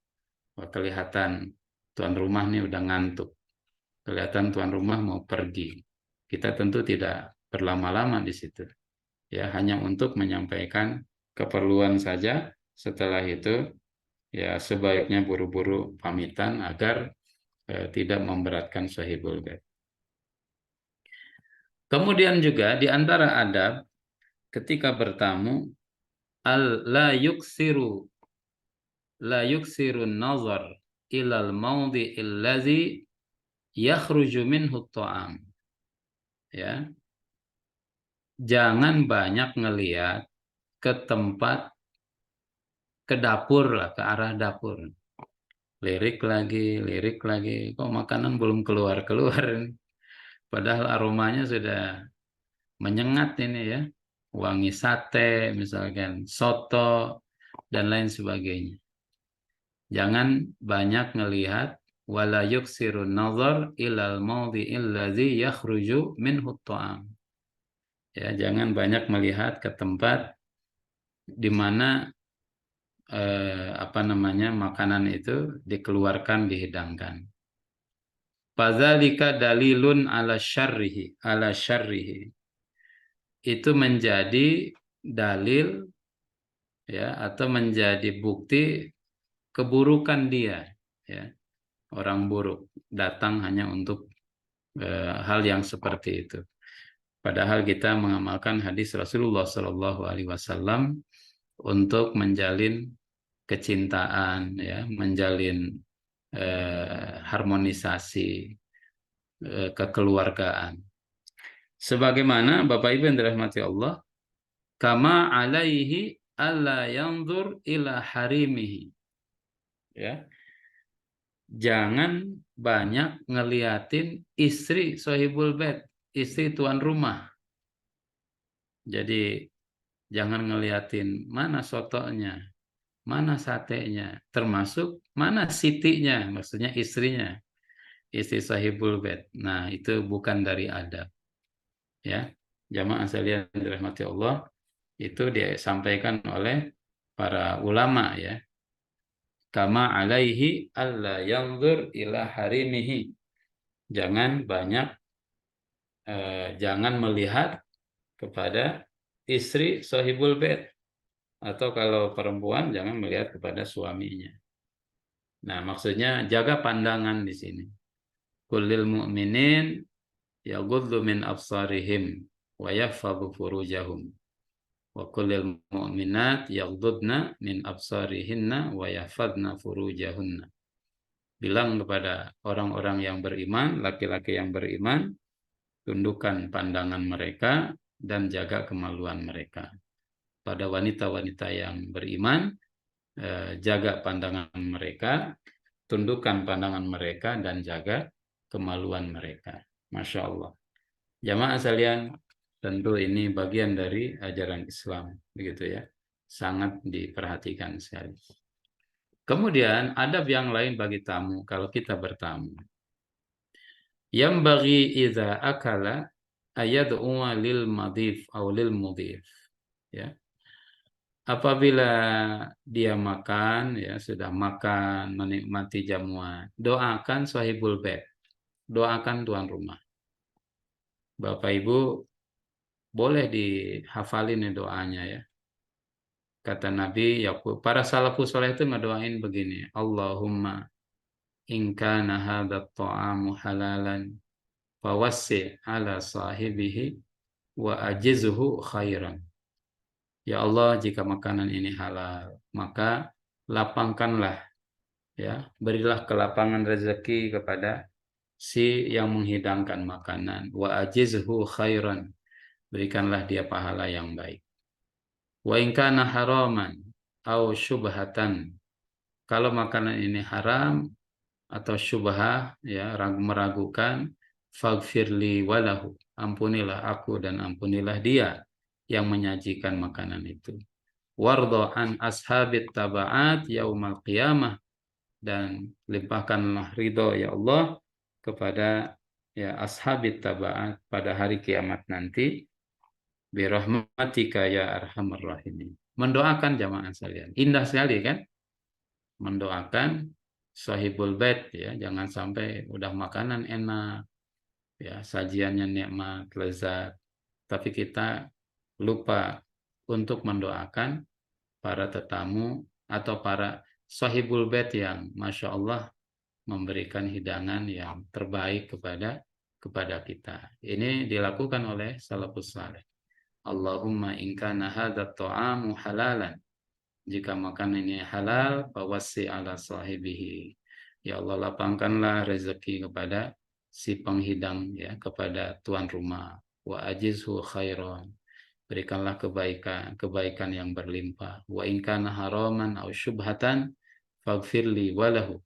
Kelihatan tuan rumah nih udah ngantuk, kelihatan tuan rumah mau pergi. Kita tentu tidak berlama-lama di situ. Ya, hanya untuk menyampaikan keperluan saja. Setelah itu, ya sebaiknya buru-buru pamitan agar tidak memberatkan sahibul bait. Kemudian juga di antara adab ketika bertamu, la yuksiru nazar ilal maudhi allazi yakhruju minhu ta'am. Ya, jangan banyak ngelihat ke tempat, ke dapur lah, ke arah dapur. Lirik lagi, kok makanan belum keluar-keluar. Padahal aromanya sudah menyengat ini ya. Wangi sate, misalkan soto, dan lain sebagainya. Jangan banyak ngelihat wala yuksirun nazar ilal maudhi'il ladzi yakhruju minhu ta'am. Ya, jangan banyak melihat ke tempat di mana apa namanya makanan itu dikeluarkan, dihidangkan. Fadzalika dalilun ala syarrihi. Itu menjadi dalil ya atau menjadi bukti keburukan dia ya. Orang buruk datang hanya untuk hal yang seperti itu. Padahal kita mengamalkan hadis Rasulullah Shallallahu Alaihi Wasallam untuk menjalin kecintaan, ya, menjalin harmonisasi kekeluargaan. Sebagaimana Bapak Ibu yang dirahmati Allah, kama alaihi alla yanzur ila harimihi. Ya, jangan banyak ngeliatin istri sohibul bait, istri tuan rumah. Jadi jangan ngeliatin mana sotonya, mana satenya, termasuk mana sitinya, maksudnya istrinya, istri sahibul bait. Nah, itu bukan dari adab. Ya, jamaah sekalian dirahmati Allah, itu disampaikan oleh para ulama ya. Kama alaihi alla yanzur ila harimihi. Jangan banyak jangan melihat kepada istri sahibul bait, atau kalau perempuan jangan melihat kepada suaminya. Nah, maksudnya jaga pandangan di sini. Kullil mu'minin yaghuddu min absarihim wa yahfadhu furujahum. Wa kullil mu'minat yaghuddna min absarihinna wa yahfadna furujahunna. Bilang kepada orang-orang yang beriman, laki-laki yang beriman, tundukkan pandangan mereka dan jaga kemaluan mereka. Pada wanita-wanita yang beriman, jaga pandangan mereka, tundukkan pandangan mereka, dan jaga kemaluan mereka. Masya Allah. Jamaah sekalian, tentu ini bagian dari ajaran Islam, begitu ya. Sangat diperhatikan sekali. Kemudian adab yang lain bagi tamu kalau kita bertamu. Yang bagi idza akala ayad'u lil madif atau lil mudif. Ya. Apabila dia makan, ya sudah makan, menikmati jamuan, doakan sahibul bait, doakan tuan rumah. Bapak Ibu boleh dihafalin doanya ya. Kata Nabi, ya para salafus saleh itu ngedoain begini, Allahumma in kana hadzal ta'amu halalan fawassi' ala sahibihi wa ajizhu khairan. Ya Allah, jika makanan ini halal, maka lapangkanlah, ya, berilah kelapangan rezeki kepada si yang menghidangkan makanan. Wa ajizhu khairan, berikanlah dia pahala yang baik. Wa in kana haraman au syubhatan, kalau makanan ini haram atau syubhah, ya, meragukan, faghfirli walahu, ampunilah aku dan ampunilah dia yang menyajikan makanan itu. Wardo an ashabit tabaat yaumal qiyamah, dan limpahkanlah ridho ya Allah kepada ya ashabit tabaat pada hari kiamat nanti, birahmatika ya arhamar rahimin. Mendoakan jamaah sekalian. Indah sekali kan? Mendoakan sahibul bait ya, jangan sampai udah makanan enak ya, sajiannya nikmat, lezat, tapi kita lupa untuk mendoakan para tetamu atau para sahibul bait yang Masya Allah memberikan hidangan yang terbaik kepada kita. Ini dilakukan oleh salafus saleh. Allahumma in kana hadzal ta'amu halalan. Jika makanan ini halal, fawassi ala sahibihi. Ya Allah, lapangkanlah rezeki kepada si penghidang ya, kepada tuan rumah. Wa ajizhu khairan. Berikanlah kebaikan yang berlimpah. Wa in kana haraman aw syubhatan faghfirli walahu.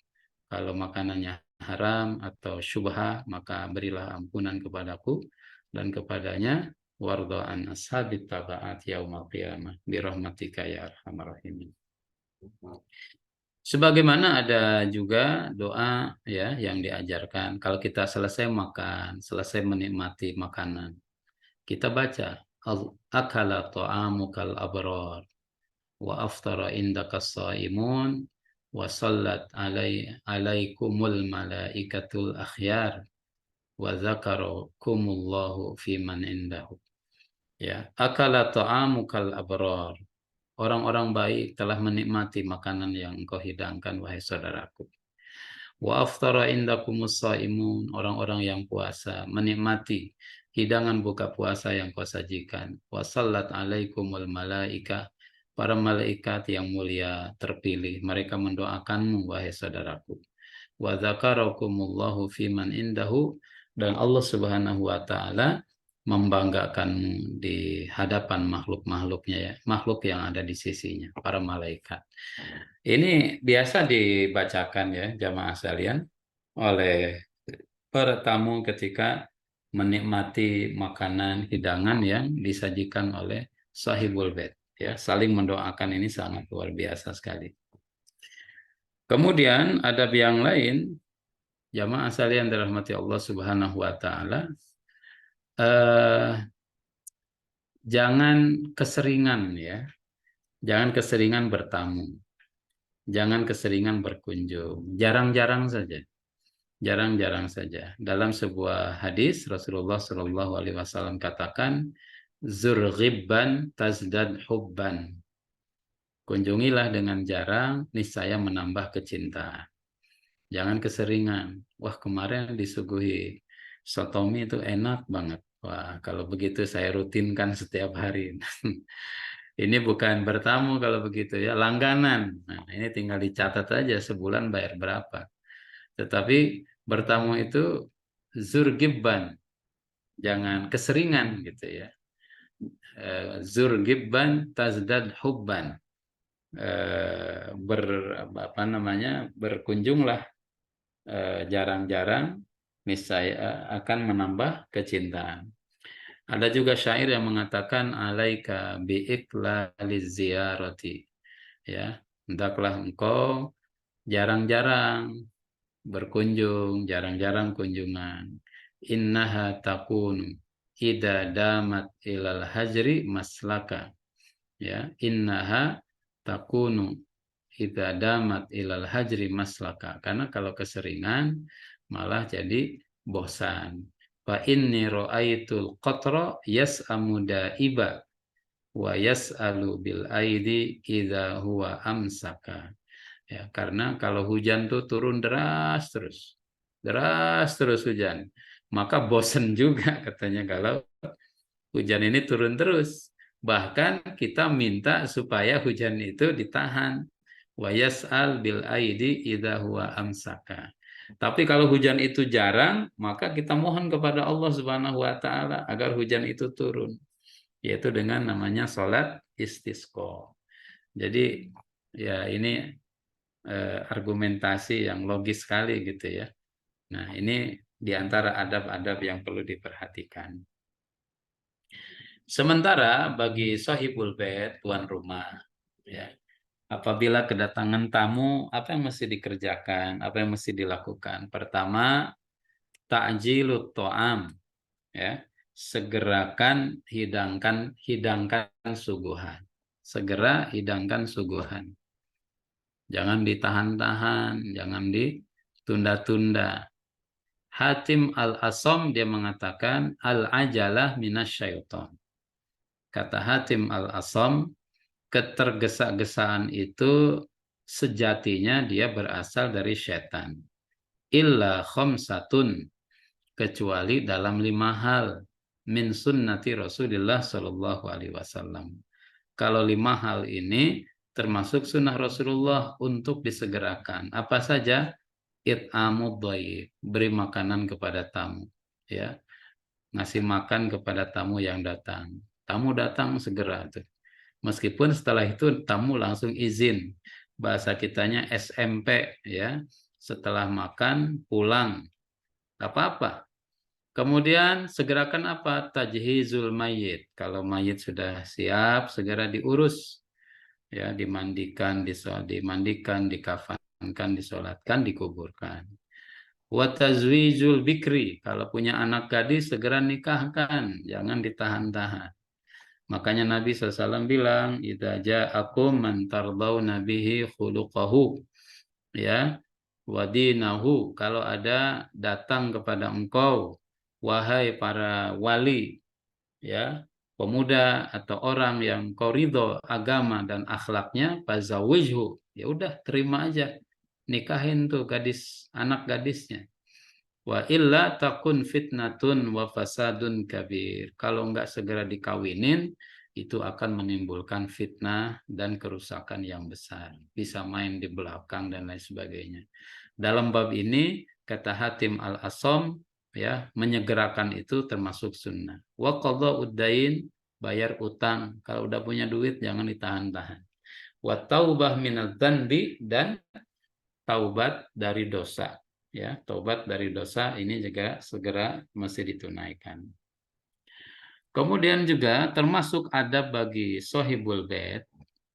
Kalau makanannya haram atau syubha, maka berilah ampunan kepadaku dan kepadanya, wardo an ashabit tabaat yaumal qiyamah birahmatika ya arhamar rahimin. Sebagaimana ada juga doa ya yang diajarkan kalau kita selesai makan, selesai menikmati makanan, kita baca akala ta'amukal abrar wa aftara indaka shaimun wa sallat alaikumul malaikatul akhyar wa dzakarakumullahu fiman indahu. Ya, akala ta'amukal abrar. Orang-orang baik telah menikmati makanan yang engkau hidangkan, wahai saudaraku. Wa aftara indakumus shaimun. Orang-orang yang puasa menikmati hidangan buka puasa yang kau sajikan. Wa sallat alaikumul malaika. Para malaikat yang mulia terpilih, mereka mendoakanmu, wahai saudaraku. Wa dzakarakumullahu fiman indahu, dan Allah Subhanahu wa taala membanggakanmu di hadapan makhluk-makhluknya ya, makhluk yang ada di sisinya, para malaikat. Ini biasa dibacakan ya jamaah sekalian oleh para tamu ketika menikmati makanan hidangan yang disajikan oleh sahibul bait ya, saling mendoakan, ini sangat luar biasa sekali. Kemudian adab yang lain jamaah sekalian dirahmati Allah Subhanahu wa taala, jangan keseringan ya, jangan keseringan bertamu, jangan keseringan berkunjung, jarang-jarang saja. Jarang-jarang saja. Dalam sebuah hadis Rasulullah Shallallahu Alaihi Wasallam katakan, zur ghibban tazdad hubban. Kunjungilah dengan jarang, niscaya menambah kecintaan. Jangan keseringan. Wah, kemarin disuguhi sotomi itu enak banget. Wah, kalau begitu saya rutinkan setiap hari. Ini bukan bertamu kalau begitu ya, langganan. Nah, ini tinggal dicatat aja sebulan bayar berapa. Tetapi bertamu itu zurgibban, jangan keseringan gitu ya. Zurgibban tazdad hubban. Apa namanya, berkunjunglah jarang-jarang, niscaya akan menambah kecintaan. Ada juga syair yang mengatakan alaika biiklaliz ziyarati, ya, hendaklah engkau jarang-jarang berkunjung, jarang-jarang kunjungan. Innaha takunu idza damat ilal hajri maslaka. Ya, innaha takunu idza damat ilal hajri maslaka. Karena kalau keseringan malah jadi bosan. Fa inni ra'aitul qatra yas'amu da'iba wa yas'alu bil aidi idza huwa amsaka. Ya, karena kalau hujan tuh turun deras terus hujan, maka bosen juga katanya kalau hujan ini turun terus. Bahkan kita minta supaya hujan itu ditahan. Wa yas'al bil aidi idza huwa amsaka. Tapi kalau hujan itu jarang, maka kita mohon kepada Allah Subhanahu wa taala agar hujan itu turun, yaitu dengan namanya salat istisqa. Jadi ya ini argumentasi yang logis sekali gitu ya. Nah, ini di antara adab-adab yang perlu diperhatikan. Sementara bagi sahibul bait, tuan rumah, ya, apabila kedatangan tamu, apa yang mesti dikerjakan, apa yang mesti dilakukan? Pertama, ta'jilut ta'am, ya. Segerakan hidangkan suguhan. Segera hidangkan suguhan. Jangan ditahan-tahan, jangan ditunda-tunda. Hatim al-Asom dia mengatakan al-ajalah minasyaiton. Kata Hatim al-Asom, ketergesa-gesaan itu sejatinya dia berasal dari setan. Illa khamsatun, kecuali dalam 5 hal, min sunnati Rasulullah Shallallahu Alaihi Wasallam. Kalau 5 hal ini termasuk sunnah Rasulullah untuk disegerakan. Apa saja? It'amud dhaif, beri makanan kepada tamu, ya, ngasih makan kepada tamu yang datang. Tamu datang segera tuh. Meskipun setelah itu tamu langsung izin. Bahasa kitanya SMP, ya. Setelah makan pulang, nggak apa-apa. Kemudian segerakan apa? Tajhizul mayit. Kalau mayit sudah siap, segera diurus, ya, dimandikan, dikafankan, disolatkan, dikuburkan. Wa tazwijul bikri. Kalau punya anak gadis segera nikahkan, jangan ditahan-tahan. Makanya Nabi SAW bilang, idza ja'akum man tardawna bihi khuluqahu, ya, wadinahu. Kalau ada datang kepada engkau, wahai para wali, ya, pemuda atau orang yang kau ridho agama dan akhlaknya, fazawijhu, ya udah terima aja, nikahin tuh gadis, anak gadisnya. Wa illa takun fitnatun wa fasadun kabir. Kalau enggak segera dikawinin, itu akan menimbulkan fitnah dan kerusakan yang besar. Bisa main di belakang dan lain sebagainya. Dalam bab ini, kata Hatim al-Asom, ya, menyegerakan itu termasuk sunnah. Wa qadha uddain, bayar utang. Kalau udah punya duit, jangan ditahan-tahan. Wa taubah minadz dzanbi, dan taubat dari dosa. Ya, taubat dari dosa ini juga segera mesti ditunaikan. Kemudian juga termasuk adab bagi sohibul bait,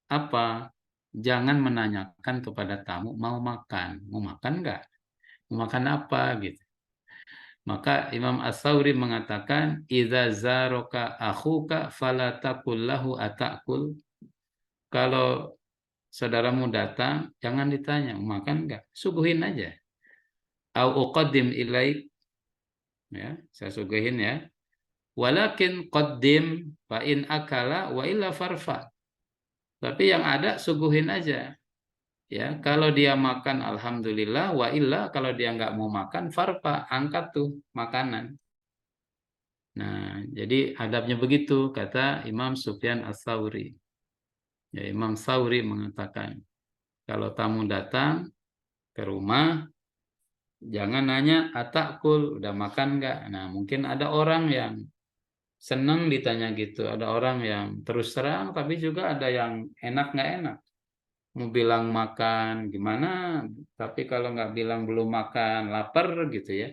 apa? Jangan menanyakan kepada tamu mau makan nggak? Mau makan apa gitu. Maka Imam As-Sauri mengatakan, idza zaraka akhuka fala taqul lahu atakul. Kalau saudaramu datang, jangan ditanya mau makan nggak? Suguhin aja. Au uqaddim ilaik, ya, saya suguhin ya. Walakin qaddim fa in akala wa illa farfa. Tapi yang ada suguhin aja. Ya, kalau dia makan alhamdulillah, wa illa kalau dia nggak mau makan farfa, angkat tuh makanan. Nah, jadi adabnya begitu kata Imam Sufyan Ats-Tsauri. Ya, Imam Tsauri mengatakan, kalau tamu datang ke rumah, jangan nanya atakul, udah makan nggak? Nah, mungkin ada orang yang senang ditanya gitu, ada orang yang terus terang, tapi juga ada yang enak nggak enak. Mau bilang makan gimana, tapi kalau nggak bilang belum makan, lapar gitu ya.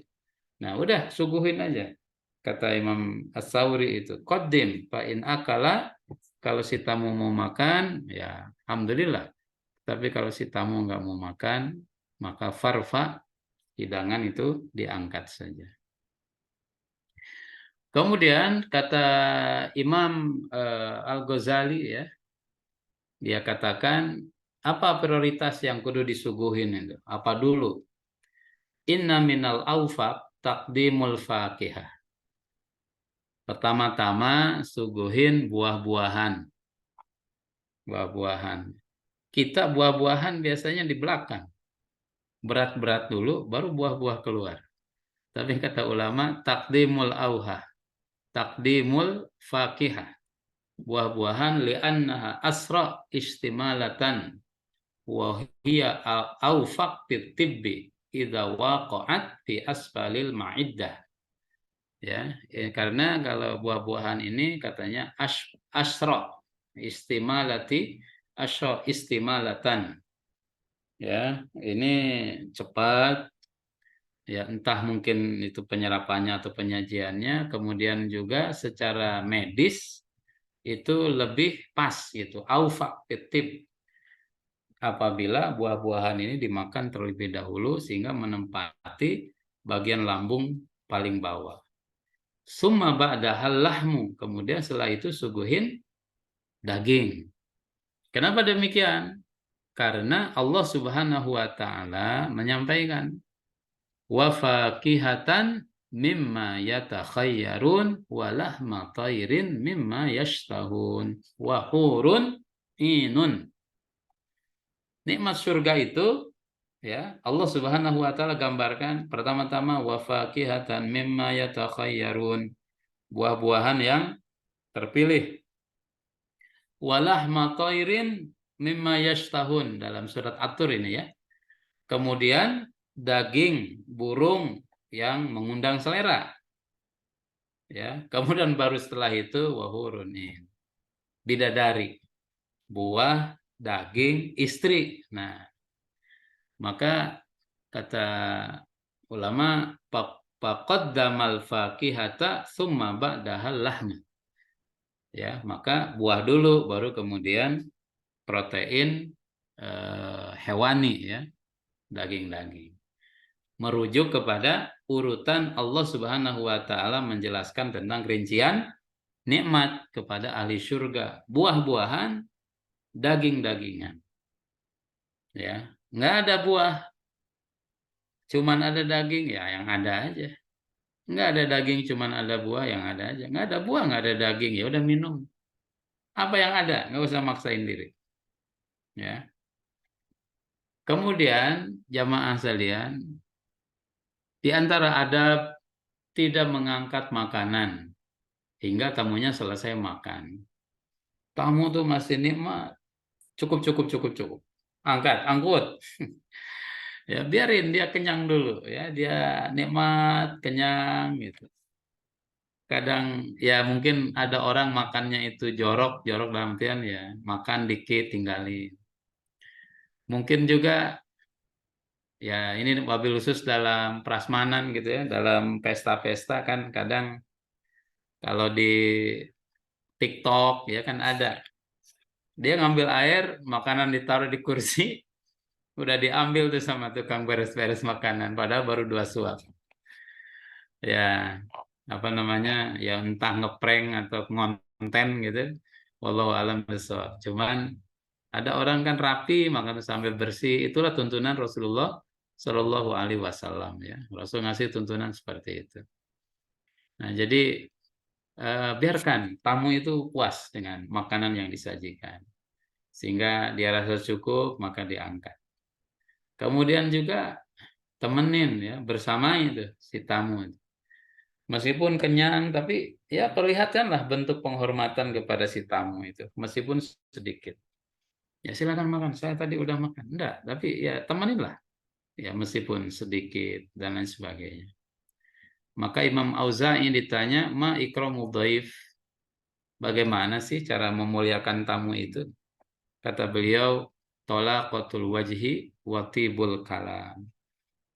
Nah, udah suguhin aja. Kata Imam As-Sauri itu, Qaddim fa in akala, kalau si tamu mau makan, ya alhamdulillah. Tapi kalau si tamu nggak mau makan, maka farfa, hidangan itu diangkat saja. Kemudian kata Imam Al-Ghazali, ya, dia katakan apa prioritas yang kudu disuguhin itu? Apa dulu? Inna minal aufaq taqdimul fakihah. Pertama-tama suguhin buah-buahan. Buah-buahan. Kita buah-buahan biasanya di belakang. Berat-berat dulu baru buah-buah keluar. Tapi kata ulama taqdimul auha, taqdimul fakihah. Buah-buahan li'annaha asra istimalatan wa hiya awfaq tibbi idza waqa'at fi asfalil ma'iddah. Karena kalau buah-buahan ini katanya asra istimalati, asra istimalatan. Ya, ini cepat, ya, entah mungkin itu penyerapannya atau penyajiannya, kemudian juga secara medis itu lebih pas gitu, aufak tip, apabila buah-buahan ini dimakan terlebih dahulu sehingga menempati bagian lambung paling bawah. Summa ba'dahal lahmu, kemudian setelah itu suguhin daging. Kenapa demikian? Karena Allah Subhanahu wa taala menyampaikan wa fakihatan mimma yatakhayyarun wa lahma tairin mimma yashtahun wa hurun inun. Nikmat surga itu, ya, Allah Subhanahu wa taala gambarkan pertama-tama wa fakihatan mimma yatakhayyarun, buah-buahan yang terpilih. Walahma tairin mimma yashtahun dalam surat At-Tur ini, ya. Kemudian daging burung yang mengundang selera, ya. Kemudian baru setelah itu wahurun, bidadari, buah, daging, istri. Nah, maka kata ulama faqaddamal fakihata tsumma ba'dahal lahma. Ya, maka buah dulu baru kemudian protein hewani, ya, daging-daging. Merujuk kepada urutan Allah Subhanahu wa taala menjelaskan tentang rincian nikmat kepada ahli surga, buah-buahan, daging-dagingan. Ya, nggak ada buah, cuman ada daging, ya yang ada aja. Nggak ada daging, cuman ada buah, yang ada aja. Nggak ada buah, nggak ada daging, ya udah minum. Apa yang ada, nggak usah maksain diri. Ya. Kemudian jamaah sekalian, di antara adab tidak mengangkat makanan hingga tamunya selesai makan. Tamu tuh masih nikmat, cukup cukup cukup cukup. Angkut. Ya, biarin dia kenyang dulu, ya, dia nikmat, kenyang gitu. Kadang ya mungkin ada orang makannya itu jorok dalam artian ya makan dikit tinggalin. Mungkin juga ya ini wabil khusus dalam prasmanan gitu ya, dalam pesta-pesta kan kadang kalau di TikTok ya kan ada dia ngambil air, makanan ditaruh di kursi, udah diambil tuh sama tukang beres-beres makanan, padahal baru 2 suap. Ya, apa namanya, ya entah ngeprank atau ngonten gitu. Wallahu alam bishawab. Cuman ada orang kan rapi, makan sampai bersih. Itulah tuntunan Rasulullah Shallallahu Alaihi Wasallam, ya. Rasul ngasih tuntunan seperti itu. Nah, jadi biarkan tamu itu puas dengan makanan yang disajikan, sehingga dia rasa cukup, maka diangkat. Kemudian juga temenin, ya, bersama itu si tamu. Meskipun kenyang, tapi ya perlihatkanlah bentuk penghormatan kepada si tamu itu, meskipun sedikit. Ya silakan makan, saya tadi udah makan. Enggak, tapi ya temeninlah. Ya meskipun sedikit dan lain sebagainya. Maka Imam Auza'i ditanya, ma ikramu dhaif? Bagaimana sih cara memuliakan tamu itu? Kata beliau, talaqatul wajhi wa tibul kalam.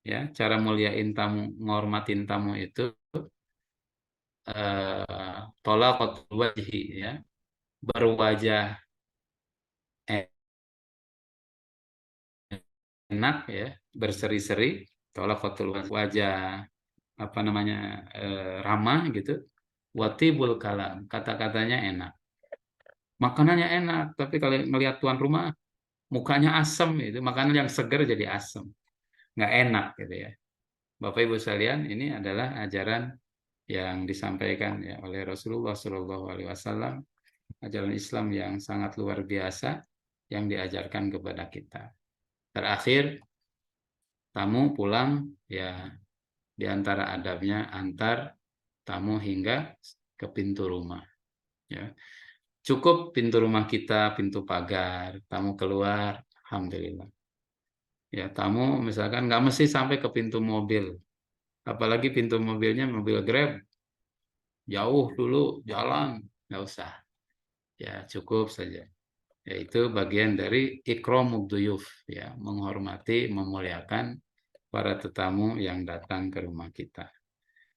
Ya, cara muliain tamu, ngormatin tamu itu talaqatul wajhi, ya, berwajah enak, ya, berseri-seri, talaqatul wajah, apa namanya, ramah gitu, watibul kalam, kata-katanya enak, makanannya enak, tapi kalau melihat tuan rumah mukanya asem, itu makanan yang segar jadi asem, nggak enak gitu ya. Bapak Ibu sekalian, ini adalah ajaran yang disampaikan ya oleh Rasulullah Shallallahu Alaihi Wasallam, ajaran Islam yang sangat luar biasa yang diajarkan kepada kita. Terakhir, tamu pulang, ya, di antara adabnya antar tamu hingga ke pintu rumah. Ya, cukup pintu rumah kita, pintu pagar, tamu keluar, alhamdulillah. Ya, tamu misalkan nggak mesti sampai ke pintu mobil, apalagi pintu mobilnya mobil Grab, jauh dulu jalan, nggak usah. Ya, cukup saja. Yaitu bagian dari ikramud duyuf, ya, menghormati, memuliakan para tetamu yang datang ke rumah kita.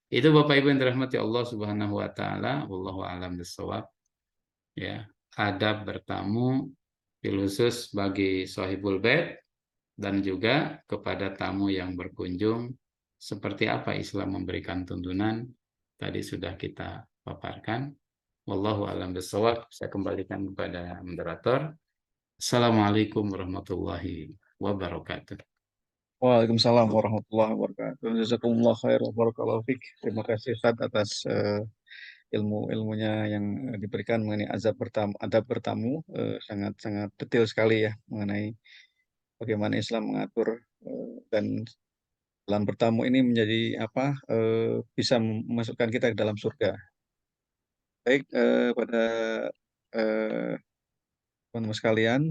Itu Bapak Ibu yang dirahmati Allah Subhanahu wa taala, wallahu a'lam bishawab. Ya, adab bertamu khusus bagi sahibul bait dan juga kepada tamu yang berkunjung, seperti apa Islam memberikan tuntunan tadi sudah kita paparkan. Wallahu a'lam bishawab. Saya kembalikan kepada moderator Assalamualaikum warahmatullahi wabarakatuh.
Waalaikumsalam warahmatullahi wabarakatuh. Jazakumullah khair wa barakallahu fik. Terima kasih Ustaz atas ilmu-ilmunya yang diberikan mengenai adab bertamu, sangat-sangat detail sekali ya mengenai bagaimana Islam mengatur, dan dalam bertamu ini menjadi apa, bisa memasukkan kita ke dalam surga. Baik, pada eh, teman-teman sekalian,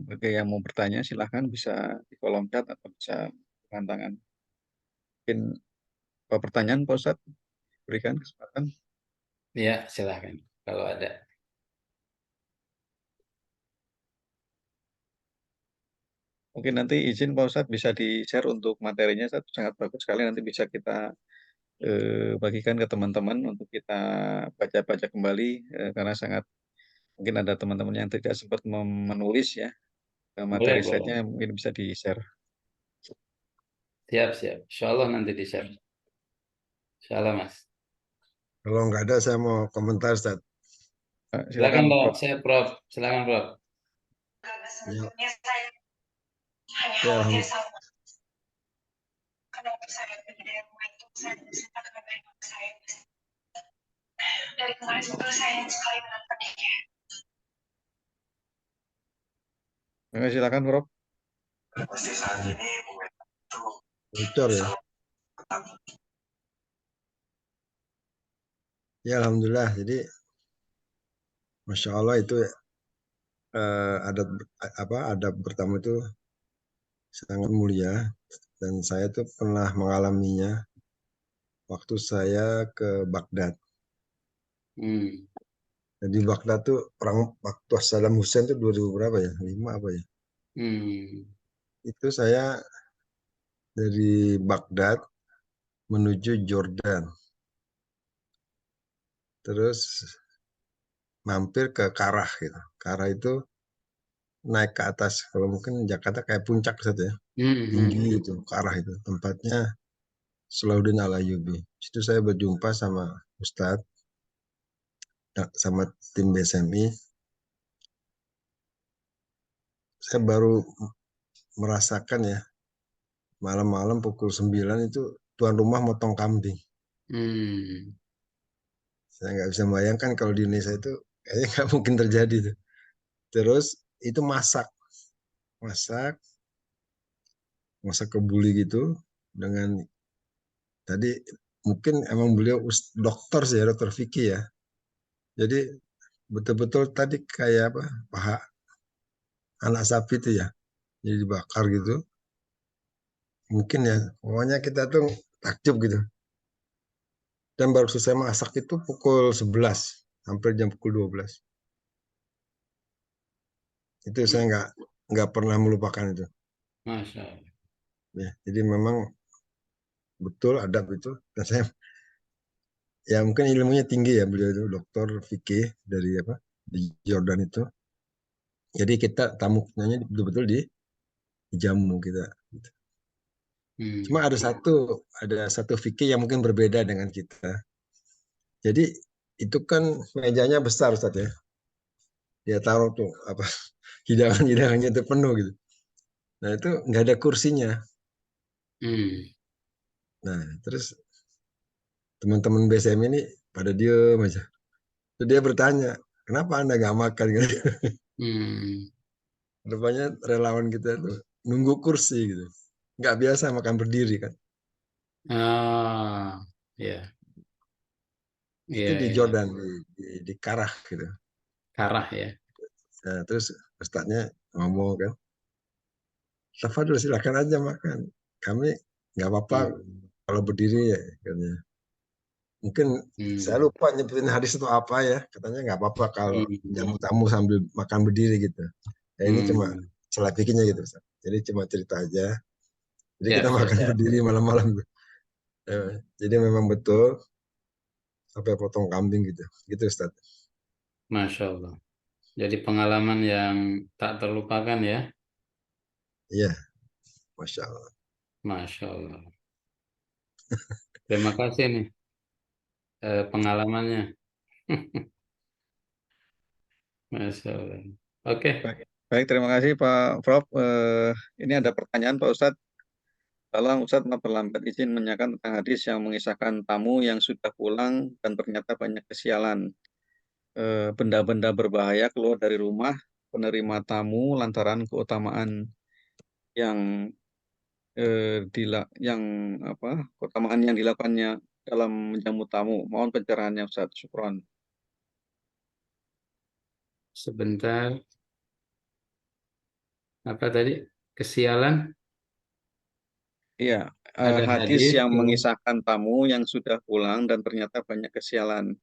bagi yang mau bertanya silahkan bisa di kolom chat atau bisa dengan tangan. Mungkin apa pertanyaan Pak Ustadz? Berikan kesempatan.
Ya, silahkan kalau ada.
Mungkin nanti izin Pak Ustadz bisa di-share untuk materinya, Ustadz. Sangat bagus sekali. Nanti bisa kita bagikan ke teman-teman untuk kita baca-baca kembali, karena sangat mungkin ada teman-teman yang tidak sempat menulis ya, materi
Boleh, boleh.
slide-nya mungkin bisa di-share.
Siap, siap. Insya Allah nanti di-share. Insya Allah, Mas.
Kalau nggak ada, saya mau komentar, Ustaz.
Silakan,
Silakan
Prof.
Prof.
Saya Prof. Silakan, Prof.
Ya, ya,
Silakan Prof.
bocor ya. Ya, alhamdulillah. Jadi, masya Allah itu adat adab pertama itu sangat mulia dan saya tuh pernah mengalaminya waktu saya ke Baghdad.
Hmm.
Jadi Baghdad tuh perang waktu Saddam Hussein tuh 2000 berapa ya? 5 apa ya?
Hmm.
Itu saya dari Baghdad menuju Jordan. Terus mampir ke Karah gitu. Karah itu naik ke atas. Kalau mungkin Jakarta kayak puncak saja ya.
Hmm.
Tinggi
Hmm.
itu ke arah itu. Tempatnya Salahuddin Al-Ayyubi. Situ saya berjumpa sama Ustadz, sama tim BSMI. Saya baru merasakan ya, malam-malam pukul 9 itu tuan rumah motong kambing.
Hmm.
Saya nggak bisa bayangkan kalau di Indonesia itu kayaknya nggak mungkin terjadi tuh. Terus itu masak, masak, masak kebuli gitu dengan tadi mungkin emang beliau dokter sih ya, dokter Vicky ya. Jadi betul-betul tadi kayak apa, paha anak sapi itu ya, jadi dibakar gitu. Mungkin ya, pokoknya kita tuh takjub gitu. Dan baru selesai masak itu pukul 11, hampir jam pukul 12. Itu saya nggak pernah melupakan itu.
Masya Allah.
Ya, jadi memang betul adab itu. Dan saya ya mungkin ilmunya tinggi ya beliau itu dokter Vicky dari apa di Jordan itu. Jadi kita tamunya betul-betul dijamu kita. Cuma
Hmm.
ada satu fikih yang mungkin berbeda dengan kita. Jadi itu kan mejanya besar Ustaz ya. Dia taruh tuh apa hidangan-hidangannya itu penuh gitu. Nah itu nggak ada kursinya.
Hmm.
Nah terus teman-teman BSM ini pada diem aja. Terus dia bertanya, kenapa Anda nggak makan? Gitu.
Hmm.
Rupanya relawan kita tuh nunggu kursi gitu. Nggak biasa makan berdiri kan.
Ah, ya,
Itu
ya,
di
ya.
Jordan, di Karah gitu.
Karah ya.
Nah, terus ustadznya ngomong kan, Tafadul silakan aja makan. Kami nggak apa-apa
Hmm.
kalau berdiri ya katanya. Mungkin saya
Hmm.
lupa nyebutin hadis itu apa ya. Katanya nggak apa-apa kalau
Hmm.
jamu tamu sambil makan berdiri gitu. Ya ini cuma
Hmm.
salah pikirnya gitu. Ustaz. Jadi cuma cerita aja. Jadi
Siap,
kita
siap.
makan berdiri malam-malam. Jadi memang betul sampai potong kambing gitu. Gitu Ustaz.
Masya Allah. Jadi pengalaman yang tak terlupakan ya.
Iya, Masya Allah.
Masya Allah. Terima kasih nih pengalamannya. Masya Allah. Oke,
Baik, terima kasih Pak Prof. Ini ada pertanyaan Pak Ustadz. Tolong Ustadz maaf terlambat izin menanyakan tentang hadis yang mengisahkan tamu yang sudah pulang dan ternyata banyak kesialan. Benda-benda berbahaya keluar dari rumah penerima tamu lantaran keutamaan yang yang apa keutamaan yang dilakukannya dalam menjamu tamu. Mohon pencerahannya Ustaz. Syukron.
Sebentar, apa tadi? Kesialan,
Iya,
ada
hadis
hadis
yang
tuh.
mengisahkan tamu yang sudah pulang dan ternyata banyak kesialan.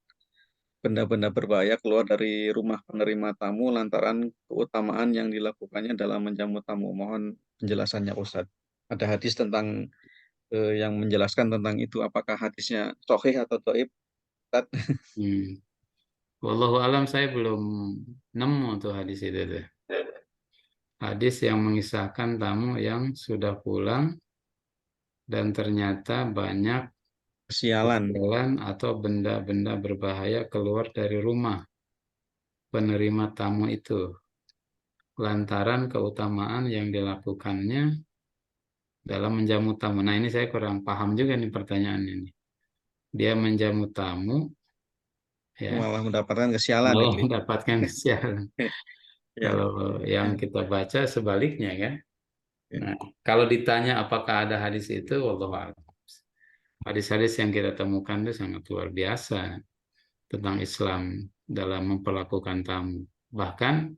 Benda-benda berbahaya keluar dari rumah penerima tamu lantaran keutamaan yang dilakukannya dalam menjamu tamu. Mohon penjelasannya Ustaz. Ada hadis tentang yang menjelaskan tentang itu. Apakah hadisnya sahih atau dhaif? Ustaz?
Hmm. Wallahu alam, saya belum nemu tuh hadis itu tuh. Hadis yang mengisahkan tamu yang sudah pulang dan ternyata banyak
Kesialan.
kesialan atau benda-benda berbahaya keluar dari rumah penerima tamu itu lantaran keutamaan yang dilakukannya dalam menjamu tamu. Nah, ini saya kurang paham juga nih pertanyaan ini. Dia menjamu tamu, ya,
Malah mendapatkan kesialan
malah
itu.
mendapatkan kesialan.
Ya.
Kalau yang kita baca sebaliknya kan.
Ya.
Nah, kalau ditanya apakah ada hadis itu, wallahu a'lam. Hadis-hadis yang kita temukan itu sangat luar biasa tentang Islam dalam memperlakukan tamu. Bahkan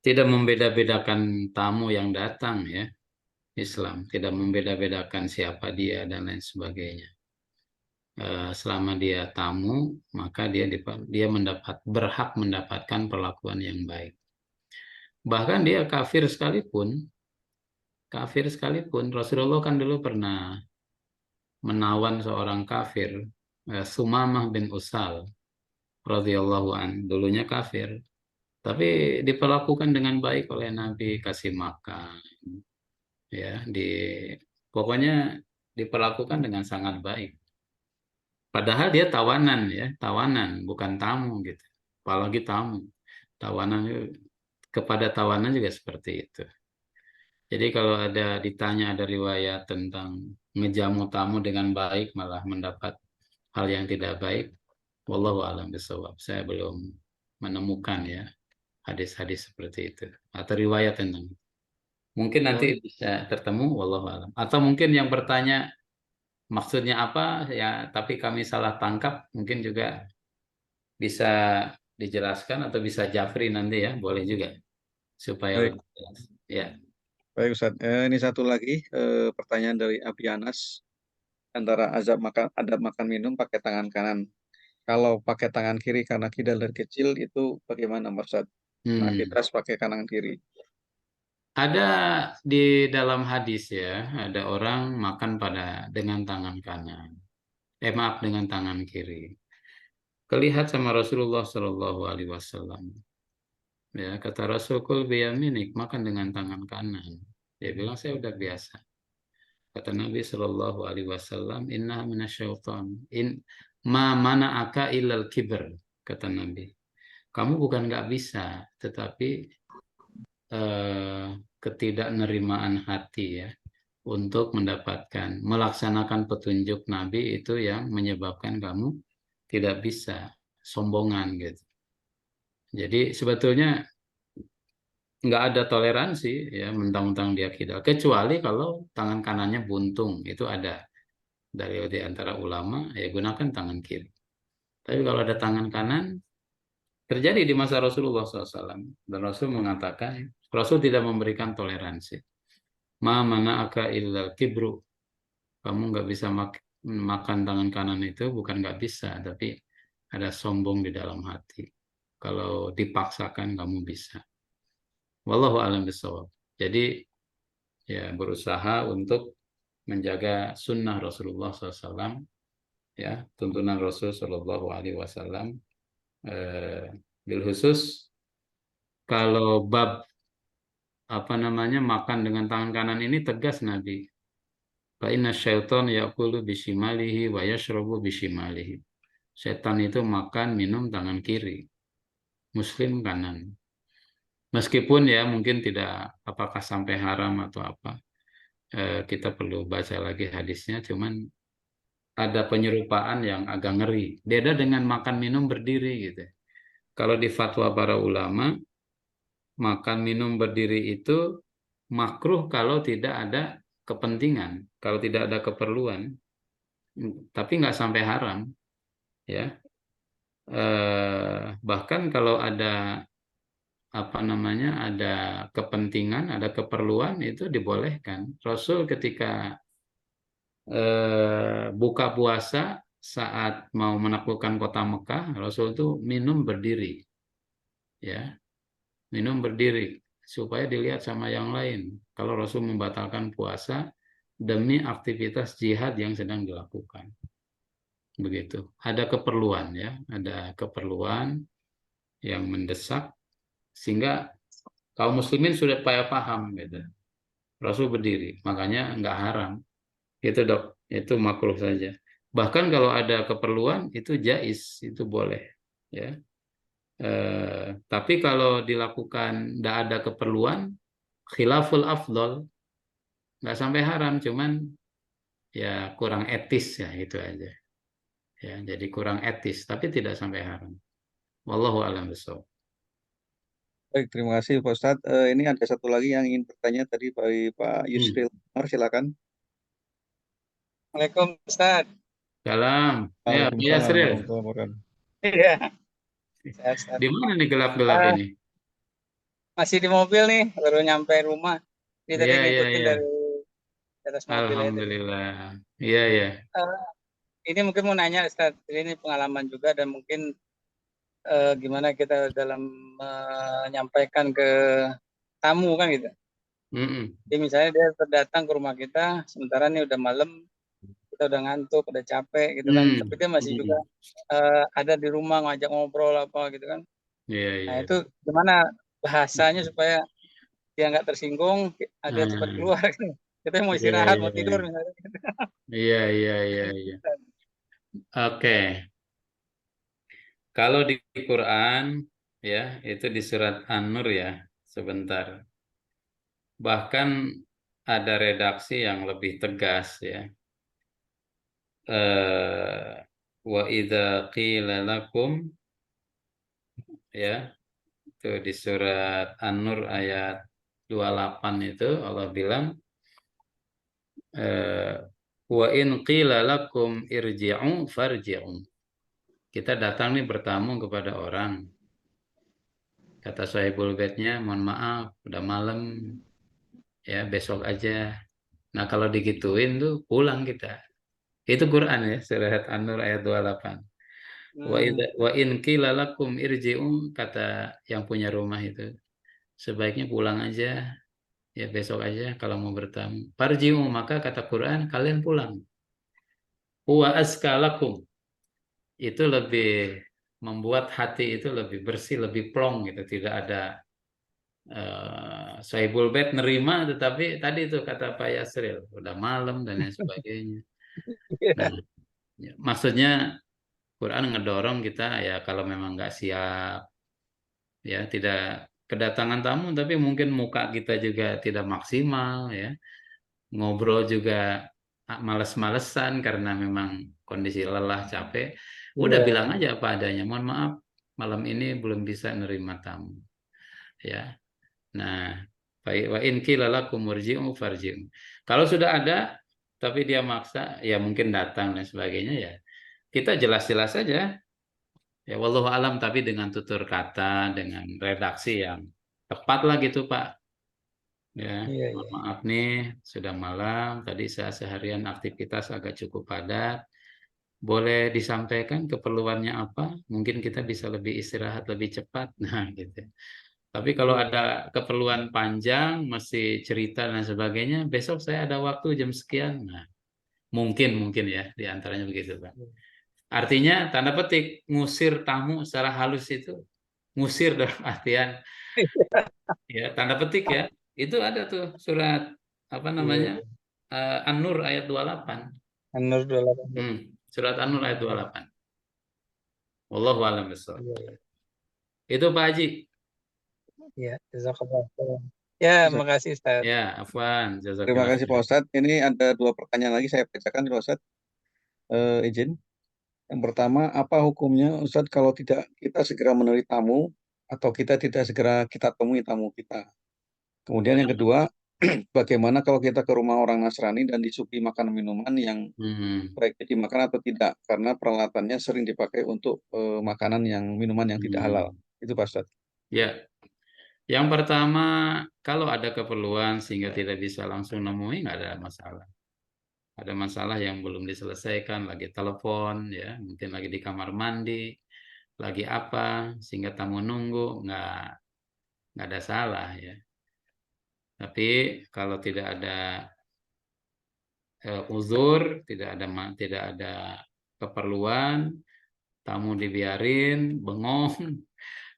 tidak membeda-bedakan tamu yang datang ya. Islam tidak membeda-bedakan siapa dia dan lain sebagainya. Selama dia tamu, maka dia berhak mendapatkan perlakuan yang baik. Bahkan dia kafir sekalipun, Rasulullah kan dulu pernah menawan seorang kafir, Sumamah bin Usal radhiyallahu an, dulunya kafir, tapi diperlakukan dengan baik oleh Nabi, kasih makan, ya, pokoknya diperlakukan dengan sangat baik. Padahal dia tawanan ya, tawanan bukan tamu gitu. Apalagi tamu, tawanan kepada tawanan juga seperti itu. Jadi kalau ditanya ada riwayat tentang ngejamu tamu dengan baik malah mendapat hal yang tidak baik, wallahu a'lam bishawab. Saya belum menemukan ya hadis-hadis seperti itu atau riwayat tentang itu. Mungkin nanti
Oh,
bisa tertemu, wallahu a'lam. Atau mungkin yang bertanya maksudnya apa ya, tapi kami salah tangkap, mungkin juga bisa dijelaskan atau bisa Jafri nanti ya, boleh juga supaya
baik,
lebih jelas. Ya.
baik Ustaz. Ini satu lagi pertanyaan dari Abianas. Antara adab makan minum pakai tangan kanan. Kalau pakai tangan kiri karena kidal dari kecil itu bagaimana Mas Ustaz? Nah, kita
Hmm.
harus pakai kanan kiri.
Ada di dalam hadis ya, ada orang makan dengan tangan kanan. Maaf, dengan tangan kiri. Kelihat sama Rasulullah Shallallahu Alaihi Wasallam. Ya, kata Rasul, kul biyaminik, makan dengan tangan kanan. Dia bilang, saya udah biasa. Kata Nabi Shallallahu Alaihi Wasallam, Inna minasyaiton. Ma mana aka ilal kiber. Kata Nabi. Kamu bukan nggak bisa, tetapi ketidaknerimaan hati ya untuk melaksanakan petunjuk Nabi itu yang menyebabkan kamu tidak bisa, sombongan gitu. Jadi sebetulnya nggak ada toleransi ya mentang-mentang dia kidal, kecuali kalau tangan kanannya buntung, itu ada dari di antara ulama ya gunakan tangan kiri. Tapi kalau ada tangan kanan, terjadi di masa Rasulullah SAW, dan Rasul mengatakan, Rasul tidak memberikan toleransi. Ma mana aka illal kibru, kamu nggak bisa makan tangan kanan itu bukan nggak bisa, tapi ada sombong di dalam hati. Kalau dipaksakan kamu bisa. Wallahu a'lam bishawab. Jadi ya berusaha untuk menjaga sunnah Rasulullah SAW, ya tuntunan Rasul Shallallahu Alaihi Wasallam. Bil khusus kalau bab apa namanya makan dengan tangan kanan ini tegas Nabi. Fa inna syaiton ya'kulu bishimalihi wa yashrabu bishimalihi. Setan itu makan minum tangan kiri, Muslim kanan. Meskipun ya mungkin tidak apakah sampai haram atau apa, kita perlu baca lagi hadisnya. Cuman ada penyerupaan yang agak ngeri. Beda dengan makan minum berdiri gitu. Kalau di fatwa para ulama, makan minum berdiri itu makruh kalau tidak ada kepentingan, kalau tidak ada keperluan, tapi nggak sampai haram, ya. Bahkan kalau ada apa namanya, ada kepentingan, ada keperluan itu dibolehkan. Rasul ketika buka puasa saat mau menaklukkan kota Mekah, Rasul itu minum berdiri, ya. Minum berdiri supaya dilihat sama yang lain. Kalau Rasul membatalkan puasa demi aktivitas jihad yang sedang dilakukan. Begitu. Ada keperluan ya, ada keperluan yang mendesak sehingga kaum muslimin sudah paham gitu. Rasul berdiri, makanya nggak haram. Itu dok, itu makruh saja. Bahkan kalau ada keperluan itu jais, itu boleh. Ya. Tapi kalau dilakukan tidak ada keperluan, khilaful afdol, nggak sampai haram, cuman ya kurang etis ya itu aja. Ya, jadi kurang etis, tapi tidak sampai haram. Wallahu a'lam bishawab.
Baik, terima kasih Pak Ustadz. Ini ada satu lagi yang ingin bertanya tadi Pak
Hmm.
Yusril. Silakan.
Assalamualaikum Ustaz.
Salam. Ya, Pak
Waalaikumsalam
Yasril.
warahmatullahi wabarakatuh.
Iya, sehat, sehat.
Di mana nih gelap-gelap
Ah,
ini?
masih di mobil nih, baru nyampe rumah. Ini tadi
Iya, iya,
ngikutin
iya.
dari atas mobil ya tadi.
Alhamdulillah. Iya, iya.
Ah, ini mungkin mau nanya Ustaz, ini pengalaman juga dan mungkin gimana kita dalam menyampaikan ke tamu kan gitu.
Mm-mm.
Jadi misalnya dia terdatang ke rumah kita, sementara nih udah malam, kita udah ngantuk, udah capek gitu kan. Tapi dia masih juga
Mm-mm.
ada di rumah ngajak ngobrol apa gitu kan.
Iya,
Nah
iya.
itu gimana bahasanya supaya dia nggak tersinggung, dia cepat
Ah,
keluar. Kita mau
iya,
istirahat,
iya,
mau tidur misalnya.
iya, iya, iya, iya. Oke. Kalau di Quran ya itu di surat An-Nur ya sebentar. Bahkan ada redaksi yang lebih tegas ya. Wa idza qila lakum ya itu di surat An-Nur ayat 28 itu Allah bilang eh, wa in qila lakum irji'u farji'u. Kita datang nih bertamu kepada orang. Kata sahibul baitnya, mohon maaf, udah malam, ya besok aja. Nah kalau digituin tuh pulang kita. Itu Quran ya, surat An-Nur ayat 28. Wa in qila lakum irji'u, kata yang punya rumah itu. Sebaiknya pulang aja, ya besok aja kalau mau bertamu. Farji'u, maka kata Quran, kalian pulang. Huwa azka lakum. Itu lebih membuat hati itu lebih bersih, lebih plong gitu. Tidak ada Sohibul Bait nerima, tetapi tadi itu kata Pak Yasril udah malam dan lain sebagainya. Nah, ya, maksudnya Quran ngedorong kita ya kalau memang nggak siap, ya tidak kedatangan tamu, tapi mungkin muka kita juga tidak maksimal, ya ngobrol juga males-malesan karena memang kondisi lelah capek. Udah
Iya.
bilang aja apa adanya. Mohon maaf, malam ini belum bisa nerima tamu. Ya. Nah, baik wa in qila lakum murji'u farji'u. Kalau sudah ada tapi dia maksa ya mungkin datang dan sebagainya ya. Kita jelas-jelas saja ya wallahu alam tapi dengan tutur kata, dengan redaksi yang tepat lah gitu, Pak. Ya,
Iya,
mohon
iya.
maaf nih sudah malam, tadi saya seharian aktivitas agak cukup padat. Boleh disampaikan keperluannya apa? Mungkin kita bisa lebih istirahat lebih cepat. Nah, gitu. Tapi kalau
Iya,
ada keperluan panjang, masih cerita dan sebagainya, besok saya ada waktu jam sekian. Nah, mungkin ya, di antaranya begitu, Pak. Artinya, tanda petik, ngusir tamu secara halus itu, ngusir dalam artian, ya, tanda petik ya, itu ada tuh surat, apa
iya,
namanya,
iya.
An-Nur ayat 28.
An-Nur 28.
Surat An-Nur ayat 28. Wallahu a'lam bishawab.
Iya, iya.
Itu Pak Haji.
Ya, jazakallah khairan. Ya,
Bisa.
makasih Ustaz.
Ya, Afwan,
Terima
jazakallah
kasih Pak
khair.
Ustadz. Ini ada dua pertanyaan lagi saya bacakan Pak Ustadz. Izin. Yang pertama, apa hukumnya Ustadz kalau tidak kita segera menemui tamu atau kita tidak segera kita temui tamu kita? Kemudian yang kedua, bagaimana kalau kita ke rumah orang Nasrani dan disuguhi makanan minuman yang
Hmm,
baik dimakan atau tidak? Karena peralatannya sering dipakai untuk makanan yang minuman yang tidak halal.
hmm.
Itu Pak Ustadz.
Ya, yang pertama, kalau ada keperluan sehingga tidak bisa langsung nemui, nggak ada masalah. Ada masalah yang belum diselesaikan, lagi telepon, ya, mungkin lagi di kamar mandi, lagi apa, sehingga tamu nunggu, nggak ada salah, ya. Tapi kalau tidak ada uzur, tidak ada keperluan, tamu dibiarin, bengong,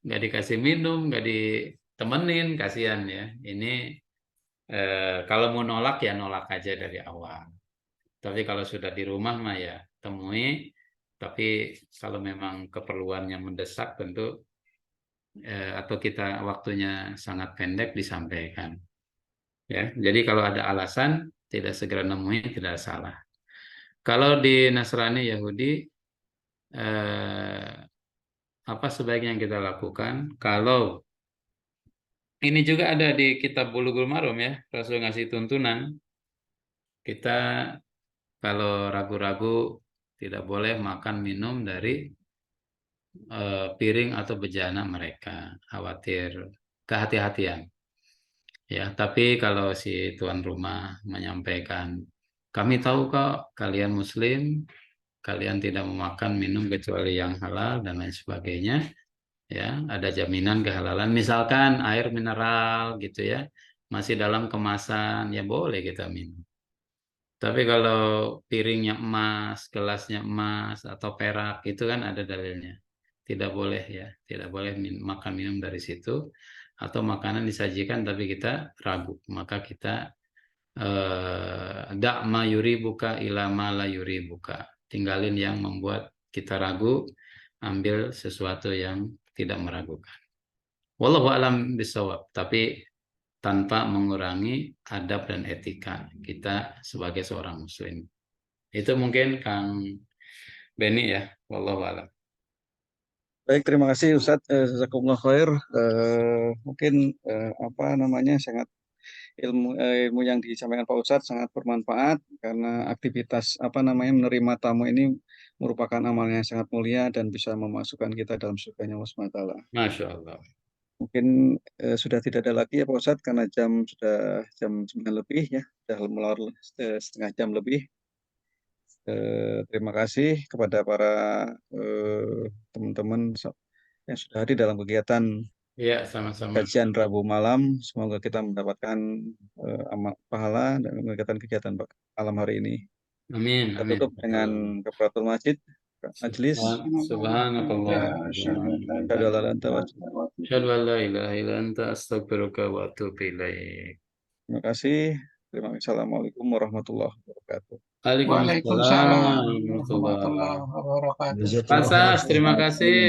nggak dikasih minum, nggak ditemenin, kasihan ya. Ini kalau mau nolak ya nolak aja dari awal. Tapi kalau sudah di rumah mah ya temui. Tapi kalau memang keperluannya mendesak tentu atau kita waktunya sangat pendek disampaikan. Ya, jadi kalau ada alasan tidak segera nemui tidak salah. Kalau di Nasrani Yahudi eh, apa sebaiknya yang kita lakukan? Kalau ini juga ada di kitab Bulughul Maram ya, Rasul ngasih tuntunan kita kalau ragu-ragu tidak boleh makan minum dari piring atau bejana mereka, khawatir kehati-hatian. Ya, tapi kalau si tuan rumah menyampaikan, kami tahu kok kalian Muslim, kalian tidak memakan minum kecuali yang halal dan lain sebagainya. Ya, ada jaminan kehalalan. Misalkan air mineral gitu ya, masih dalam kemasan, ya boleh kita minum. Tapi kalau piringnya emas, gelasnya emas atau perak itu kan ada dalilnya. Tidak boleh ya, tidak boleh makan minum dari situ atau makanan disajikan tapi kita ragu. Maka kita dak ma yuri buka ilama la yuri buka. Tinggalin yang membuat kita ragu, ambil sesuatu yang tidak meragukan. Wallahu alam bisawab, tapi tanpa mengurangi adab dan etika kita sebagai seorang muslim. Itu mungkin Kang Beni ya, wallahu alam.
Baik, terima kasih Ustadz. Jazakumullah khair. Mungkin apa namanya sangat ilmu yang disampaikan Pak Ustadz sangat bermanfaat karena aktivitas apa namanya menerima tamu ini merupakan amal yang sangat mulia dan bisa memasukkan kita dalam surganya Allah SWT.
Masya Allah.
Mungkin sudah tidak ada lagi ya Pak Ustadz karena sudah jam 9 lebih ya, sudah melewat setengah jam lebih. Terima kasih kepada para teman-teman yang sudah hadir dalam kegiatan
Iya, sama-sama.
kajian Rabu malam. Semoga kita mendapatkan amal pahala dan kegiatan malam hari ini.
Amin,
Kita
amin.
tutup dengan kafaratul masjid, majelis.
Subhanakallah.
Asyhadu an la ilaha illa anta wa
Asyhadu an la ilaha illa anta astaghfiruka wa atubu ilaik.
terima kasih. Terima kasih. Assalamualaikum warahmatullahi wabarakatuh.
Waalaikumsalam
Waalaikumsalam
warahmatullahi
warahmatullahi wabarakatuh.
Jazakallah
Pasas,
khair.
terima kasih.